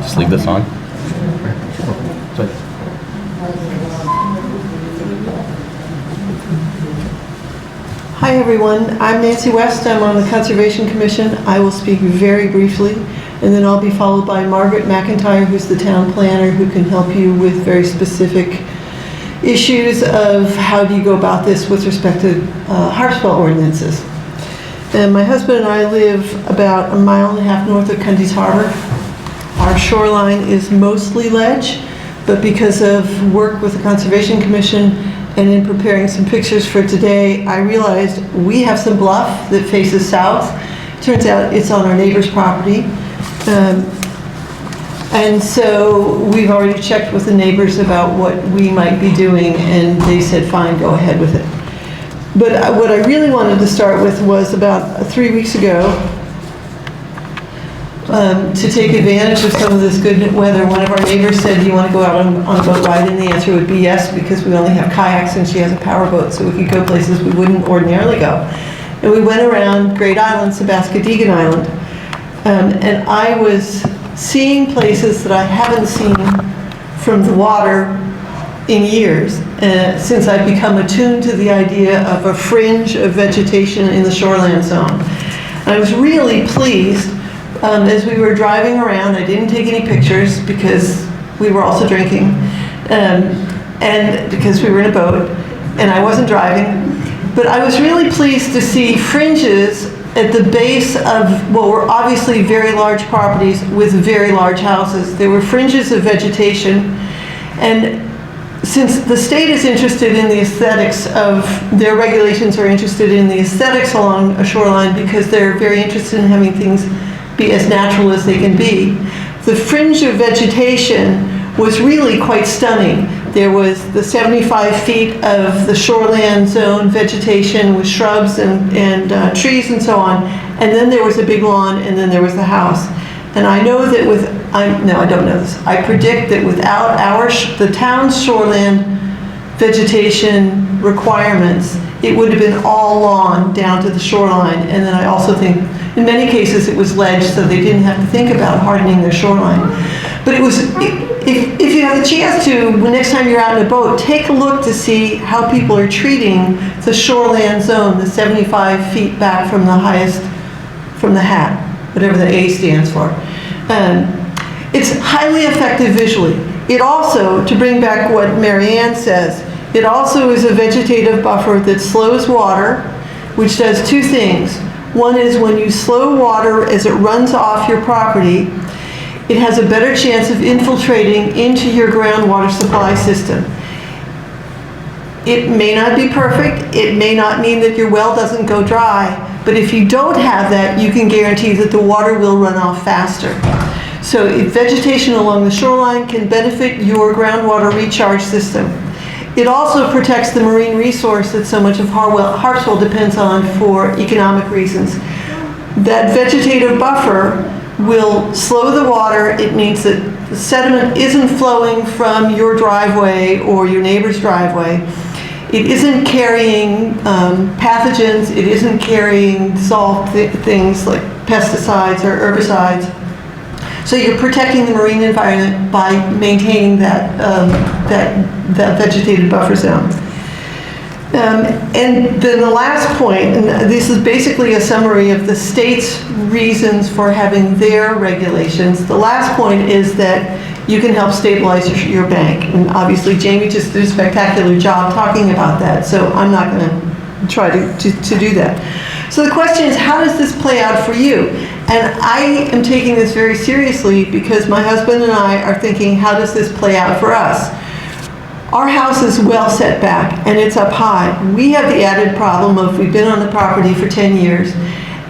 Just leave this on. everyone. I'm Nancy West. I'm on the Conservation Commission. I will speak very briefly, and then I'll be followed by Margaret McIntyre, who's the town planner, who can help you with very specific issues of how do you go about this with respect to Harpswell ordinances. And my husband and I live about 1.5 miles north of Cundy's Harbor. Our shoreline is mostly ledge, but because of work with the Conservation Commission and in preparing some pictures for today, I realized we have some bluff that faces south. Turns out it's on our neighbor's property. And so we've already checked with the neighbors about what we might be doing, and they said, fine, go ahead with it. But what I really wanted to start with was about 3 weeks ago, to take advantage of some of this good weather. One of our neighbors said, do you want to go out on a boat ride? And the answer would be yes, because we only have kayaks and she has a powerboat, so we could go places we wouldn't ordinarily go. And we went around Great Island, Sebascodegan Island, and I was seeing places that I haven't seen from the water in years, since I've become attuned to the idea of a fringe of vegetation in the shoreline zone. And I was really pleased. As we were driving around, I didn't take any pictures because we were also drinking, and because we were in a boat, and I wasn't driving. But I was really pleased to see fringes at the base of what were obviously very large properties with very large houses. There were fringes of vegetation, and since the state is interested in the aesthetics of, their regulations are interested in the aesthetics along a shoreline because they're very interested in having things be as natural as they can be. The fringe of vegetation was really quite stunning. There was the 75 feet of the shoreland zone vegetation with shrubs and trees and so on, and then there was a big lawn, and then there was the house. And I know that no, I don't know this. I predict that without the town's shoreland vegetation requirements, it would have been all lawn down to the shoreline. And then I also think in many cases it was ledge, so they didn't have to think about hardening their shoreline. But it was, if you have a chance to, next time you're out in a boat, take a look to see how people are treating the shoreland zone, the 75 feet back from the highest, from the hat, whatever the A stands for. It's highly effective visually. It also, to bring back what Mary Ann says, it also is a vegetative buffer that slows water, which does two things. One is when you slow water as it runs off your property, it has a better chance of infiltrating into your groundwater supply system. It may not be perfect, it may not mean that your well doesn't go dry, but if you don't have that, you can guarantee that the water will run off faster. So vegetation along the shoreline can benefit your groundwater recharge system. It also protects the marine resource that so much of Harpswell depends on for economic reasons. That vegetative buffer will slow the water. It means that the sediment isn't flowing from your driveway or your neighbor's driveway. It isn't carrying pathogens. It isn't carrying dissolved things like pesticides or herbicides. So you're protecting the marine environment by maintaining that vegetated buffer zone. And then the last point, and this is basically a summary of the state's reasons for having their regulations. The last point is that you can help stabilize your bank. And obviously Jamie just did a spectacular job talking about that, so I'm not going to try to do that. So the question is, how does this play out for you? And I am taking this very seriously because my husband and I are thinking, how does this play out for us? Our house is well set back and it's up high. We have the added problem of we've been on the property for 10 years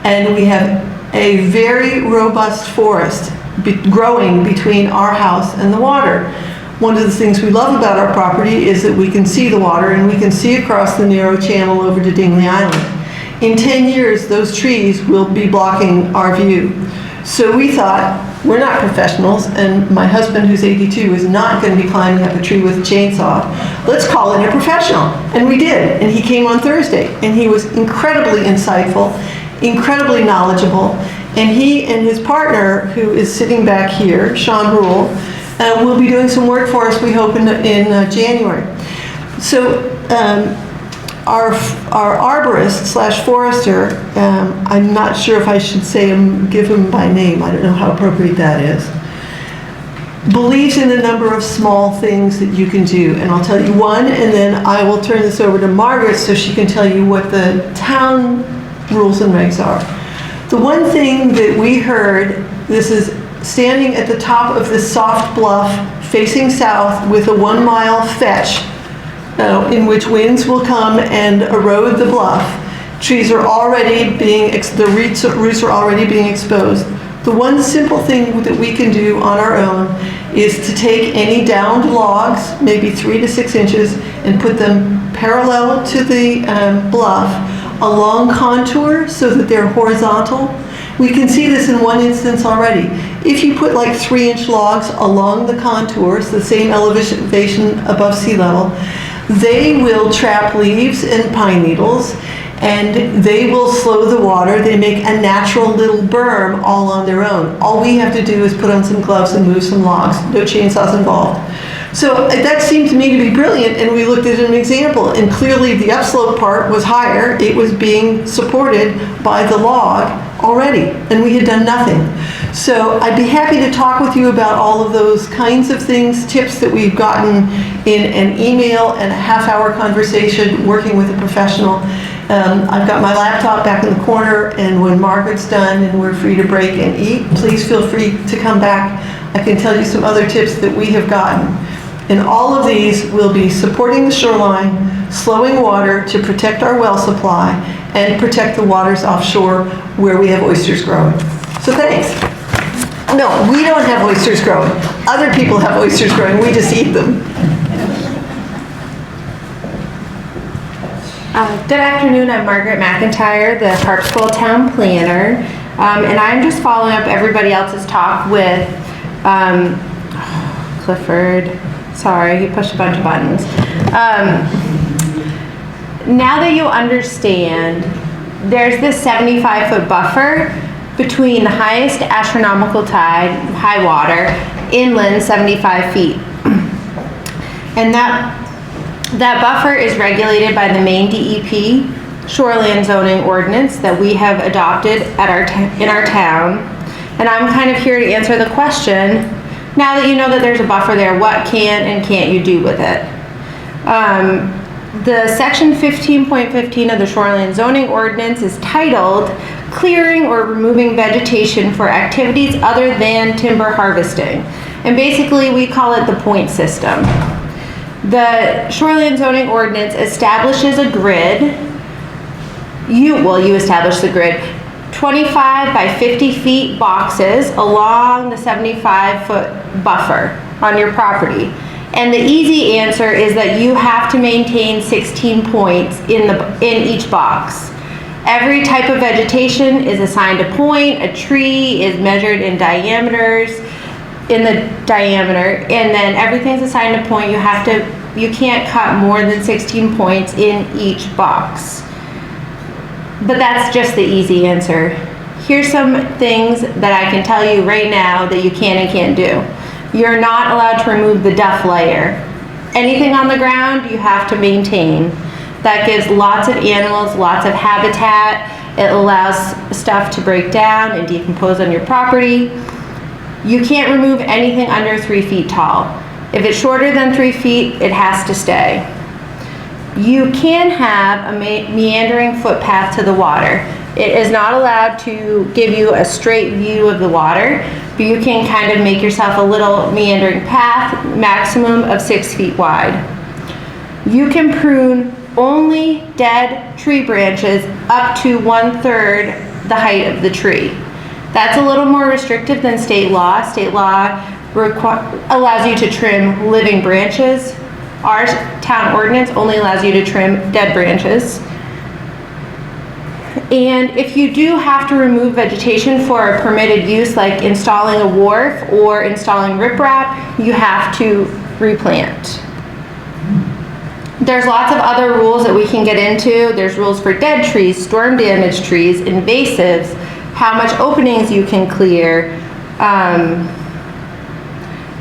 and we have a very robust forest growing between our house and the water. One of the things we love about our property is that we can see the water and we can see across the narrow channel over to Dingley Island. In 10 years, those trees will be blocking our view. So we thought, we're not professionals, and my husband, who's 82, is not going to be climbing up a tree with a chainsaw. Let's call in a professional. And we did, and he came on Thursday, and he was incredibly insightful, incredibly knowledgeable, and he and his partner, who is sitting back here, Sean Rule, will be doing some work for us, we hope, in January. So our arborist slash forester, I'm not sure if I should say him, give him by name, I don't know how appropriate that is, believes in a number of small things that you can do. And I'll tell you one, and then I will turn this over to Margaret so she can tell you what the town rules and regs are. The one thing that we heard, this is standing at the top of this soft bluff facing south with a 1 mile fetch in which winds will come and erode the bluff. Trees are already being, the roots are already being exposed. The one simple thing that we can do on our own is to take any downed logs, maybe 3 to 6 inches, and put them parallel to the bluff along contour so that they're horizontal. We can see this in one instance already. If you put like 3-inch logs along the contours, the same elevation above sea level, they will trap leaves and pine needles, and they will slow the water. They make a natural little berm all on their own. All we have to do is put on some gloves and move some logs. No chainsaws involved. So that seemed to me to be brilliant, and we looked at an example, and clearly the upslope part was higher. It was being supported by the log already, and we had done nothing. So I'd be happy to talk with you about all of those kinds of things, tips that we've gotten in an email and a half-hour conversation working with a professional. I've got my laptop back in the corner, and when Margaret's done and we're free to break and eat, please feel free to come back. I can tell you some other tips that we have gotten. And all of these will be supporting the shoreline, slowing water to protect our well supply, and protect the waters offshore where we have oysters growing. So thanks. No, we don't have oysters growing. Other people have oysters growing. We just eat them. Good afternoon, I'm Margaret McIntyre, the Harpswell Town Planner, and I'm just following up everybody else's talk with Clifford. Sorry, he pushed a bunch of buttons. Now that you understand, there's this 75-foot buffer between the highest astronomical tide, high water, inland 75 feet. And that buffer is regulated by the Maine DEP shoreline zoning ordinance that we have adopted at in our town. And I'm kind of here to answer the question, now that you know that there's a buffer there, what can and can't you do with it? The section 15.15 of the shoreline zoning ordinance is titled clearing or removing vegetation for activities other than timber harvesting. And basically we call it the point system. The shoreline zoning ordinance establishes a grid. You establish the grid. 25 by 50 feet boxes along the 75-foot buffer on your property. And the easy answer is that you have to maintain 16 points in each box. Every type of vegetation is assigned a point. A tree is measured in diameters, in the diameter, and then everything's assigned a point. You can't cut more than 16 points in each box. But that's just the easy answer. Here's some things that I can tell you right now that you can and can't do. You're not allowed to remove the duff layer. Anything on the ground you have to maintain. That gives lots of animals, lots of habitat. It allows stuff to break down and decompose on your property. You can't remove anything under 3 feet tall. If it's shorter than 3 feet, it has to stay. You can have a meandering footpath to the water. It is not allowed to give you a straight view of the water, but you can kind of make yourself a little meandering path, maximum of 6 feet wide. You can prune only dead tree branches up to 1/3 the height of the tree. That's a little more restrictive than state law. State law allows you to trim living branches. Our town ordinance only allows you to trim dead branches. And if you do have to remove vegetation for a permitted use, like installing a wharf or installing riprap, you have to replant. There's lots of other rules that we can get into. There's rules for dead trees, storm damaged trees, invasives, how much openings you can clear.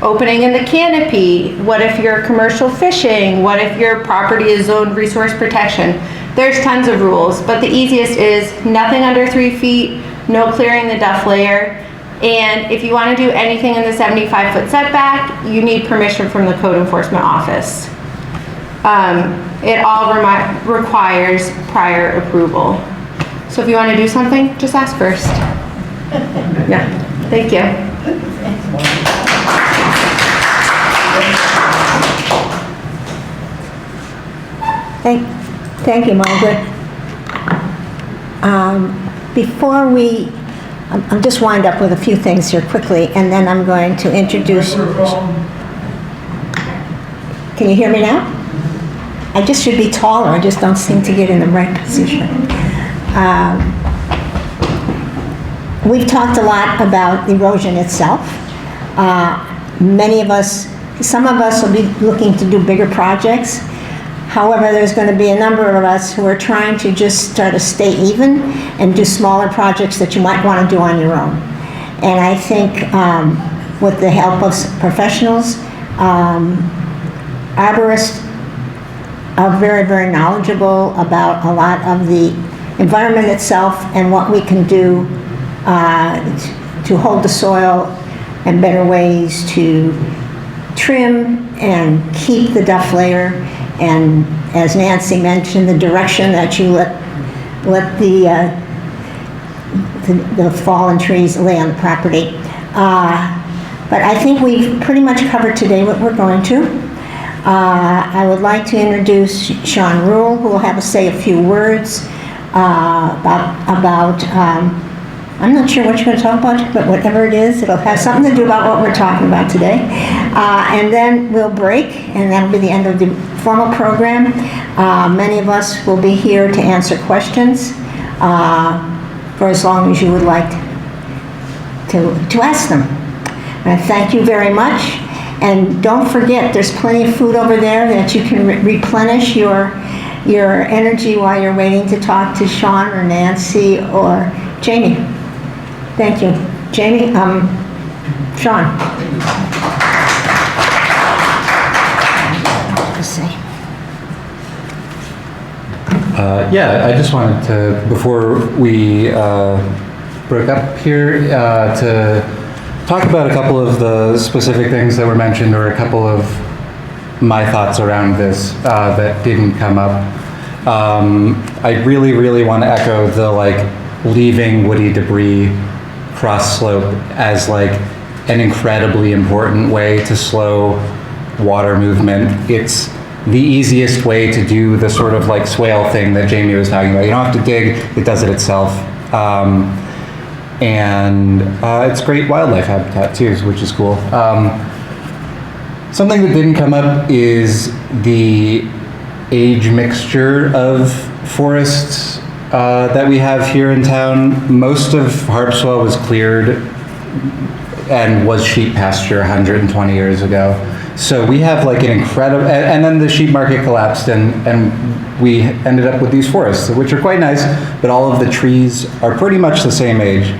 opening in the canopy? What if you're commercial fishing? What if your property is zoned resource protection? There's tons of rules, but the easiest is nothing under 3 feet, no clearing the duff layer, and if you want to do anything in the 75-foot setback, you need permission from the code enforcement office. It all requires prior approval. So if you want to do something, just ask first. Yeah, thank you. Thank you, Margaret. Before I'll just wind up with a few things here quickly, and then I'm going to introduce... Can you hear me now? I just should be taller, I just don't seem to get in the right position. We've talked a lot about erosion itself. Some of us will be looking to do bigger projects. However, there's going to be a number of us who are trying to just try to stay even and do smaller projects that you might want to do on your own. And I think with the help of professionals, arborists are very, very knowledgeable about a lot of the environment itself and what we can do to hold the soil and better ways to trim and keep the duff layer, and as Nancy mentioned, the direction that you let the fallen trees lay on the property. But I think we've pretty much covered today what we're going to. I would like to introduce Sean Rule, who will have us say a few words about I'm not sure what you're going to talk about, but whatever it is, it'll have something to do about what we're talking about today. And then we'll break, and that'll be the end of the formal program. Many of us will be here to answer questions for as long as you would like to ask them. And I thank you very much. And don't forget, there's plenty of food over there that you can replenish your energy while you're waiting to talk to Sean or Nancy or Jamie. Thank you. Jamie, Sean. Yeah, I just wanted to, before we broke up here, to talk about a couple of the specific things that were mentioned, or a couple of my thoughts around this that didn't come up. I really, really want to echo the leaving woody debris cross slope as an incredibly important way to slow water movement. It's the easiest way to do the sort of swale thing that Jamie was talking about. You don't have to dig, it does it itself. And it's great wildlife habitat too, which is cool. Something that didn't come up is the age mixture of forests that we have here in town. Most of Harpswell was cleared and was sheep pasture 120 years ago. So we have an incredible, and then the sheep market collapsed and we ended up with these forests, which are quite nice, but all of the trees are pretty much the same age,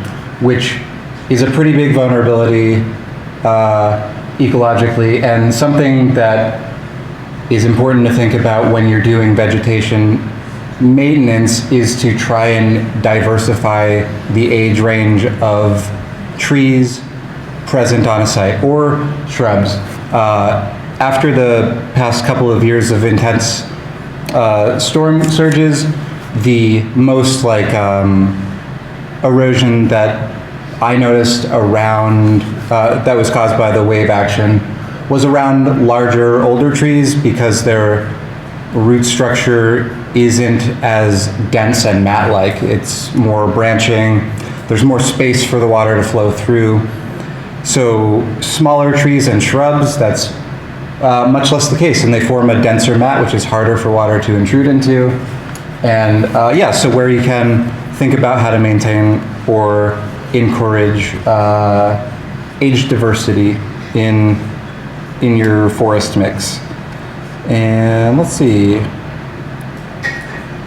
which is a pretty big vulnerability ecologically, and something that is important to think about when you're doing vegetation maintenance is to try and diversify the age range of trees present on a site, or shrubs. After the past couple of years of intense storm surges, the most erosion that I noticed around, that was caused by the wave action, was around larger, older trees, because their root structure isn't as dense and mat-like. It's more branching. There's more space for the water to flow through. So smaller trees and shrubs, that's much less the case, and they form a denser mat, which is harder for water to intrude into. And yeah, so where you can, think about how to maintain or encourage age diversity in your forest mix. And let's see.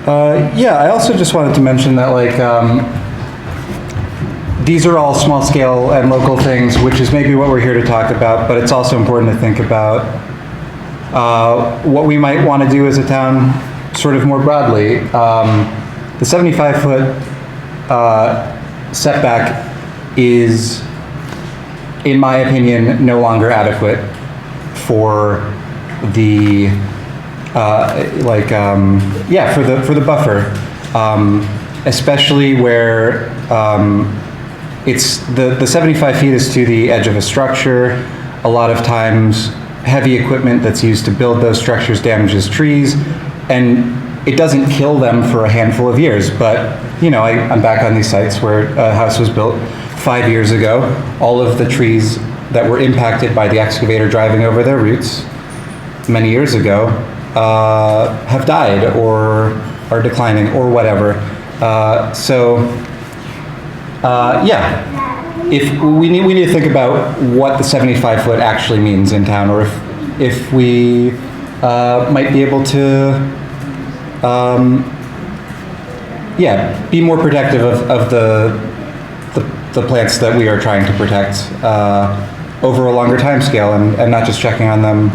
Yeah, I also just wanted to mention that these are all small scale and local things, which is maybe what we're here to talk about, but it's also important to think about what we might want to do as a town sort of more broadly. The 75-foot setback is, in my opinion, no longer adequate for the for the buffer, especially where it's the 75 feet is to the edge of a structure. A lot of times, heavy equipment that's used to build those structures damages trees, and it doesn't kill them for a handful of years. But you know, I'm back on these sites where a house was built 5 years ago. All of the trees that were impacted by the excavator driving over their roots many years ago have died or are declining or whatever. If we need to think about what the 75 foot actually means in town, or if we might be able to be more protective of the plants that we are trying to protect over a longer time scale, and not just checking on them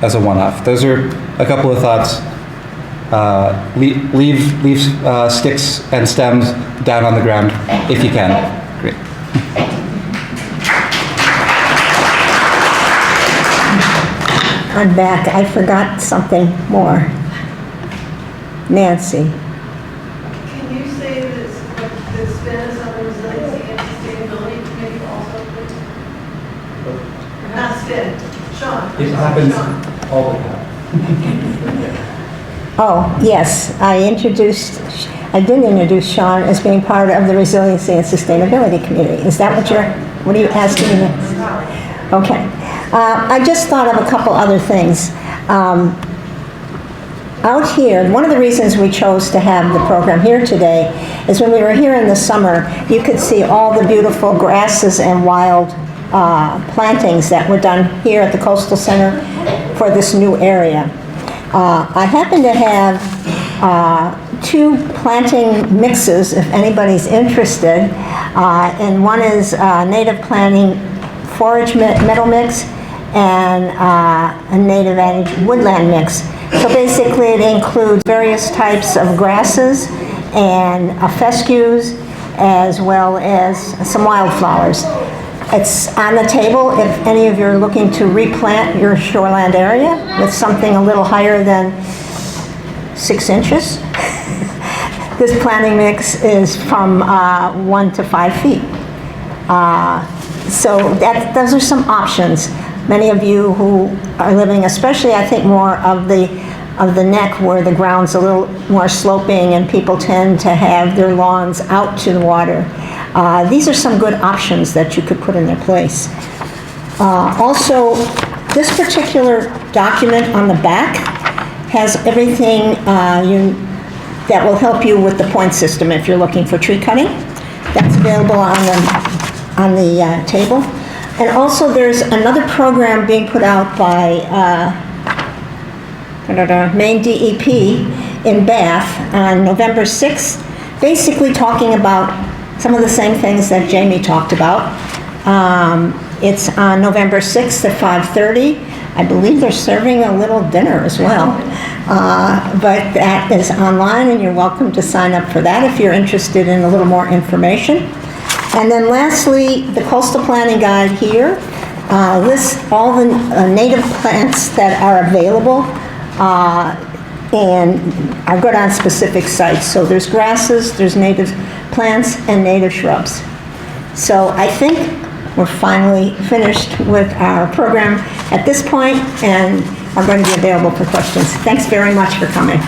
as a one-off. Those are a couple of thoughts. Leave sticks and stems down on the ground if you can. Great. I'm back. I forgot something more. Nancy. Can you say that it's what the spin is on the resiliency and sustainability committee also, please? Not spin, Sean. It happens Sean. all the time. Oh, yes, I did introduce Sean as being part of the Resiliency and Sustainability Committee. Is that what are you asking me? Okay. I just thought of a couple other things. Out here, one of the reasons we chose to have the program here today is when we were here in the summer, you could see all the beautiful grasses and wild plantings that were done here at the Coastal Center for this new area. I happen to have 2 planting mixes, if anybody's interested, and one is native planting forage meadow mix and a native woodland mix. So basically it includes various types of grasses and fescues, as well as some wildflowers. It's on the table if any of you are looking to replant your shoreland area with something a little higher than 6 inches. This planting mix is from 1 to 5 feet. So those are some options. Many of you who are living, especially I think more of the neck where the ground's a little more sloping and people tend to have their lawns out to the water. These are some good options that you could put in their place. Also, this particular document on the back has everything that will help you with the point system if you're looking for tree cutting. That's available on the table. And also there's another program being put out by Maine DEP in Bath on November 6th, basically talking about some of the same things that Jamie talked about. It's on November 6th at 5:30. I believe they're serving a little dinner as well. But that is online, and you're welcome to sign up for that if you're interested in a little more information. And then lastly, the Coastal Planning Guide here lists all the native plants that are available and are good on specific sites. So there's grasses, there's native plants, and native shrubs. So I think we're finally finished with our program at this point and are going to be available for questions. Thanks very much for coming.